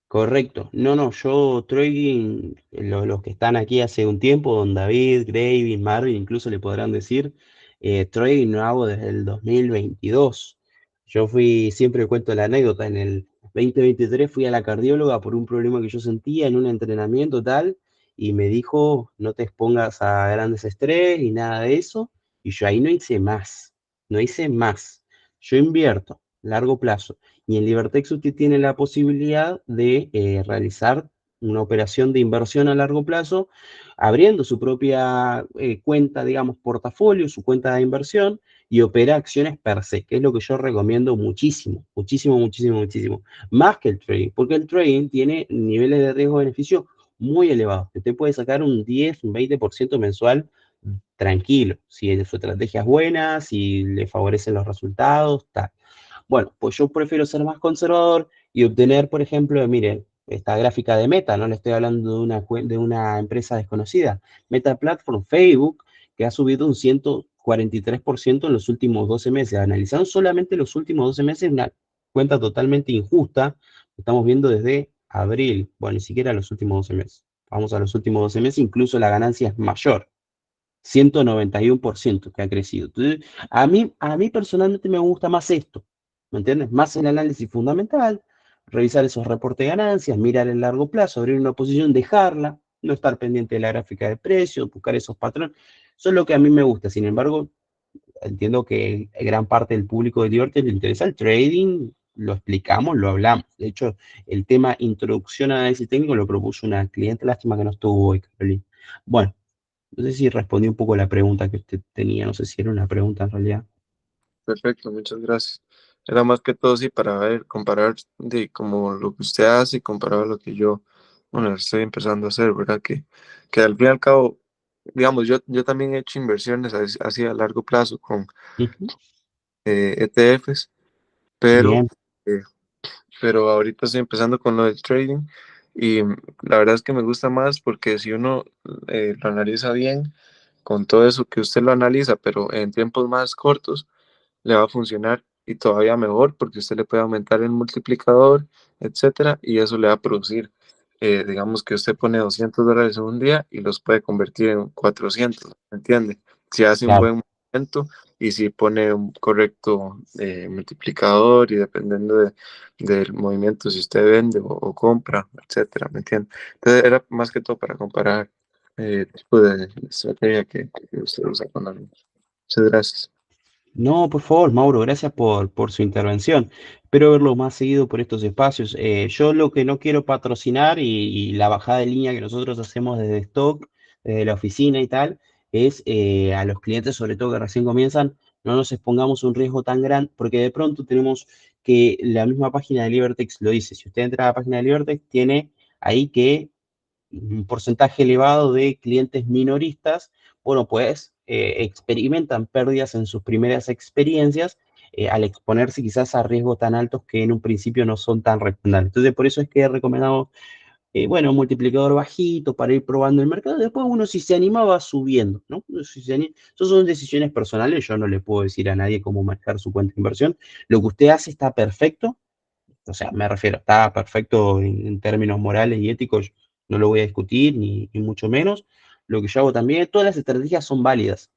Correcto. No, yo trading, los que están aquí hace un tiempo, don David, Gravy, Marvin, incluso le podrán decir, trading no hago desde el 2022. Yo siempre cuento la anécdota, en el 2023 fui a la cardióloga por un problema que yo sentía en un entrenamiento tal, y me dijo, no te expongas a grandes estrés y nada de eso, y yo ahí no hice más. Yo invierto, largo plazo. Y en Libertex usted tiene la posibilidad de realizar una operación de inversión a largo plazo, abriendo su propia cuenta, digamos, portafolio, su cuenta de inversión, y opera acciones per se, que es lo que yo recomiendo muchísimo, más que el trading, porque el trading tiene niveles de riesgo-beneficio muy elevados. Usted puede sacar un 10, un 20% mensual tranquilo, si su estrategia es buena, si le favorecen los resultados, tal. Bueno, pues yo prefiero ser más conservador y obtener, por ejemplo, miren, esta gráfica de Meta, no le estoy hablando de una empresa desconocida, Meta Platform, Facebook, que ha subido un 143% en los últimos 12 meses. Analizando solamente los últimos 12 meses, una cuenta totalmente injusta, estamos viendo desde abril, bueno, ni siquiera los últimos 12 meses. Vamos a los últimos 12 meses, incluso la ganancia es mayor. 191% que ha crecido. Entonces, a mí personalmente me gusta más esto, ¿me entiendes? Más el análisis fundamental, revisar esos reportes de ganancias, mirar el largo plazo, abrir una posición, dejarla, no estar pendiente de la gráfica de precios, buscar esos patrones. Eso es lo que a mí me gusta. Sin embargo, entiendo que gran parte del público de Diverter le interesa el trading, lo explicamos, lo hablamos. De hecho, el tema introducción a análisis técnico lo propuso una cliente, lástima que no estuvo hoy, Carolina. Bueno, no sé si respondí un poco la pregunta que usted tenía, no sé si era una pregunta en realidad. Perfecto, muchas gracias. Era más que todo, sí, para ver, comparar de como lo que usted hace y comparar lo que yo, bueno, estoy empezando a hacer, ¿verdad? Que al fin y al cabo, digamos, yo también he hecho inversiones así a largo plazo con Ujú. ETFs, pero, Bien, eh, pero ahorita estoy empezando con lo del trading y la verdad es que me gusta más porque si uno lo analiza bien, con todo eso que usted lo analiza, pero en tiempos más cortos, le va a funcionar y todavía mejor porque usted le puede aumentar el multiplicador, etcétera, y eso le va a producir, digamos que usted pone $200 en un día y los puede convertir en 400, ¿me entiende? Si hace un claro. buen movimiento y si pone un correcto multiplicador y dependiendo del movimiento, si usted vende o compra, etcétera, ¿me entiende? Entonces era más que todo para comparar el tipo de estrategia que usted usa con la mía. Muchas gracias. No, por favor, Mauro, gracias por su intervención. Espero verlo más seguido por estos espacios. Yo lo que no quiero patrocinar y la bajada de línea que nosotros hacemos desde stock, desde la oficina y tal, es a los clientes, sobre todo que recién comienzan, no nos expongamos a un riesgo tan grande, porque de pronto tenemos que la misma página de Libertex lo dice. Si usted entra a la página de Libertex, tiene ahí que un porcentaje elevado de clientes minoristas, bueno, pues experimentan pérdidas en sus primeras experiencias al exponerse quizás a riesgos tan altos que en un principio no son tan recomendables. Entonces, por eso es que he recomendado, bueno, un multiplicador bajito para ir probando el mercado. Después uno, si se anima, va subiendo, ¿no? Si se anima, eso son decisiones personales. Yo no le puedo decir a nadie cómo manejar su cuenta de inversión. Lo que usted hace está perfecto. O sea, me refiero, está perfecto en términos morales y éticos. No lo voy a discutir, ni mucho menos. Lo que yo hago también, todas las estrategias son válidas.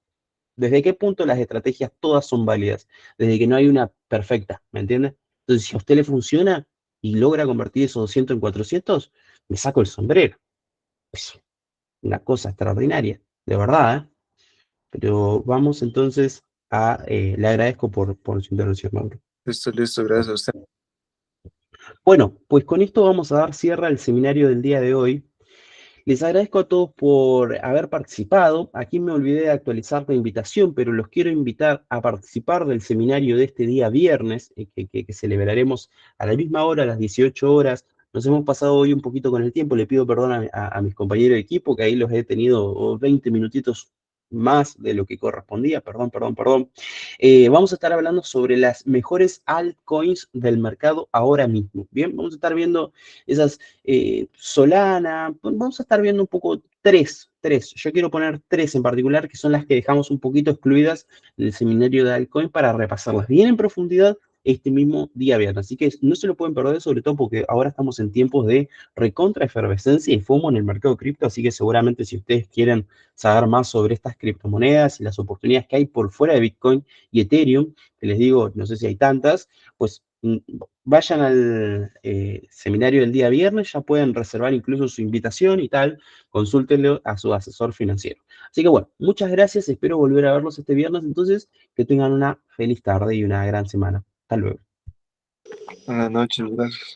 ¿Desde qué punto las estrategias todas son válidas? Desde que no hay una perfecta, ¿me entiende? Entonces, si a usted le funciona y logra convertir esos 200 en 400, me saco el sombrero. Es una cosa extraordinaria, de verdad, ¿eh? Pero vamos entonces le agradezco por su intervención, Mauro. Listo, gracias a usted. Bueno, pues con esto vamos a dar cierre al seminario del día de hoy. Les agradezco a todos por haber participado. Aquí me olvidé de actualizar la invitación, pero los quiero invitar a participar del seminario de este día viernes, que celebraremos a la misma hora, a las 18 horas. Nos hemos pasado hoy un poquito con el tiempo. Le pido perdón a mis compañeros de equipo, que ahí los he tenido 20 minutitos más de lo que correspondía. Perdón. Vamos a estar hablando sobre las mejores altcoins del mercado ahora mismo. Bien, vamos a estar viendo esas Solana, vamos a estar viendo un poco tres. Yo quiero poner tres en particular, que son las que dejamos un poquito excluidas del seminario de altcoin para repasarlas bien en profundidad este mismo día viernes. Así que no se lo pueden perder, sobre todo porque ahora estamos en tiempos de recontra efervescencia y FOMO en el mercado cripto, así que seguramente si ustedes quieren saber más sobre estas criptomonedas y las oportunidades que hay por fuera de Bitcoin y Ethereum, que les digo, no sé si hay tantas, pues vayan al seminario del día viernes, ya pueden reservar incluso su invitación y tal, consúltenlo a su asesor financiero. Así que bueno, muchas gracias, espero volver a verlos este viernes, entonces que tengan una feliz tarde y una gran semana. Hasta luego. Buenas noches, gracias.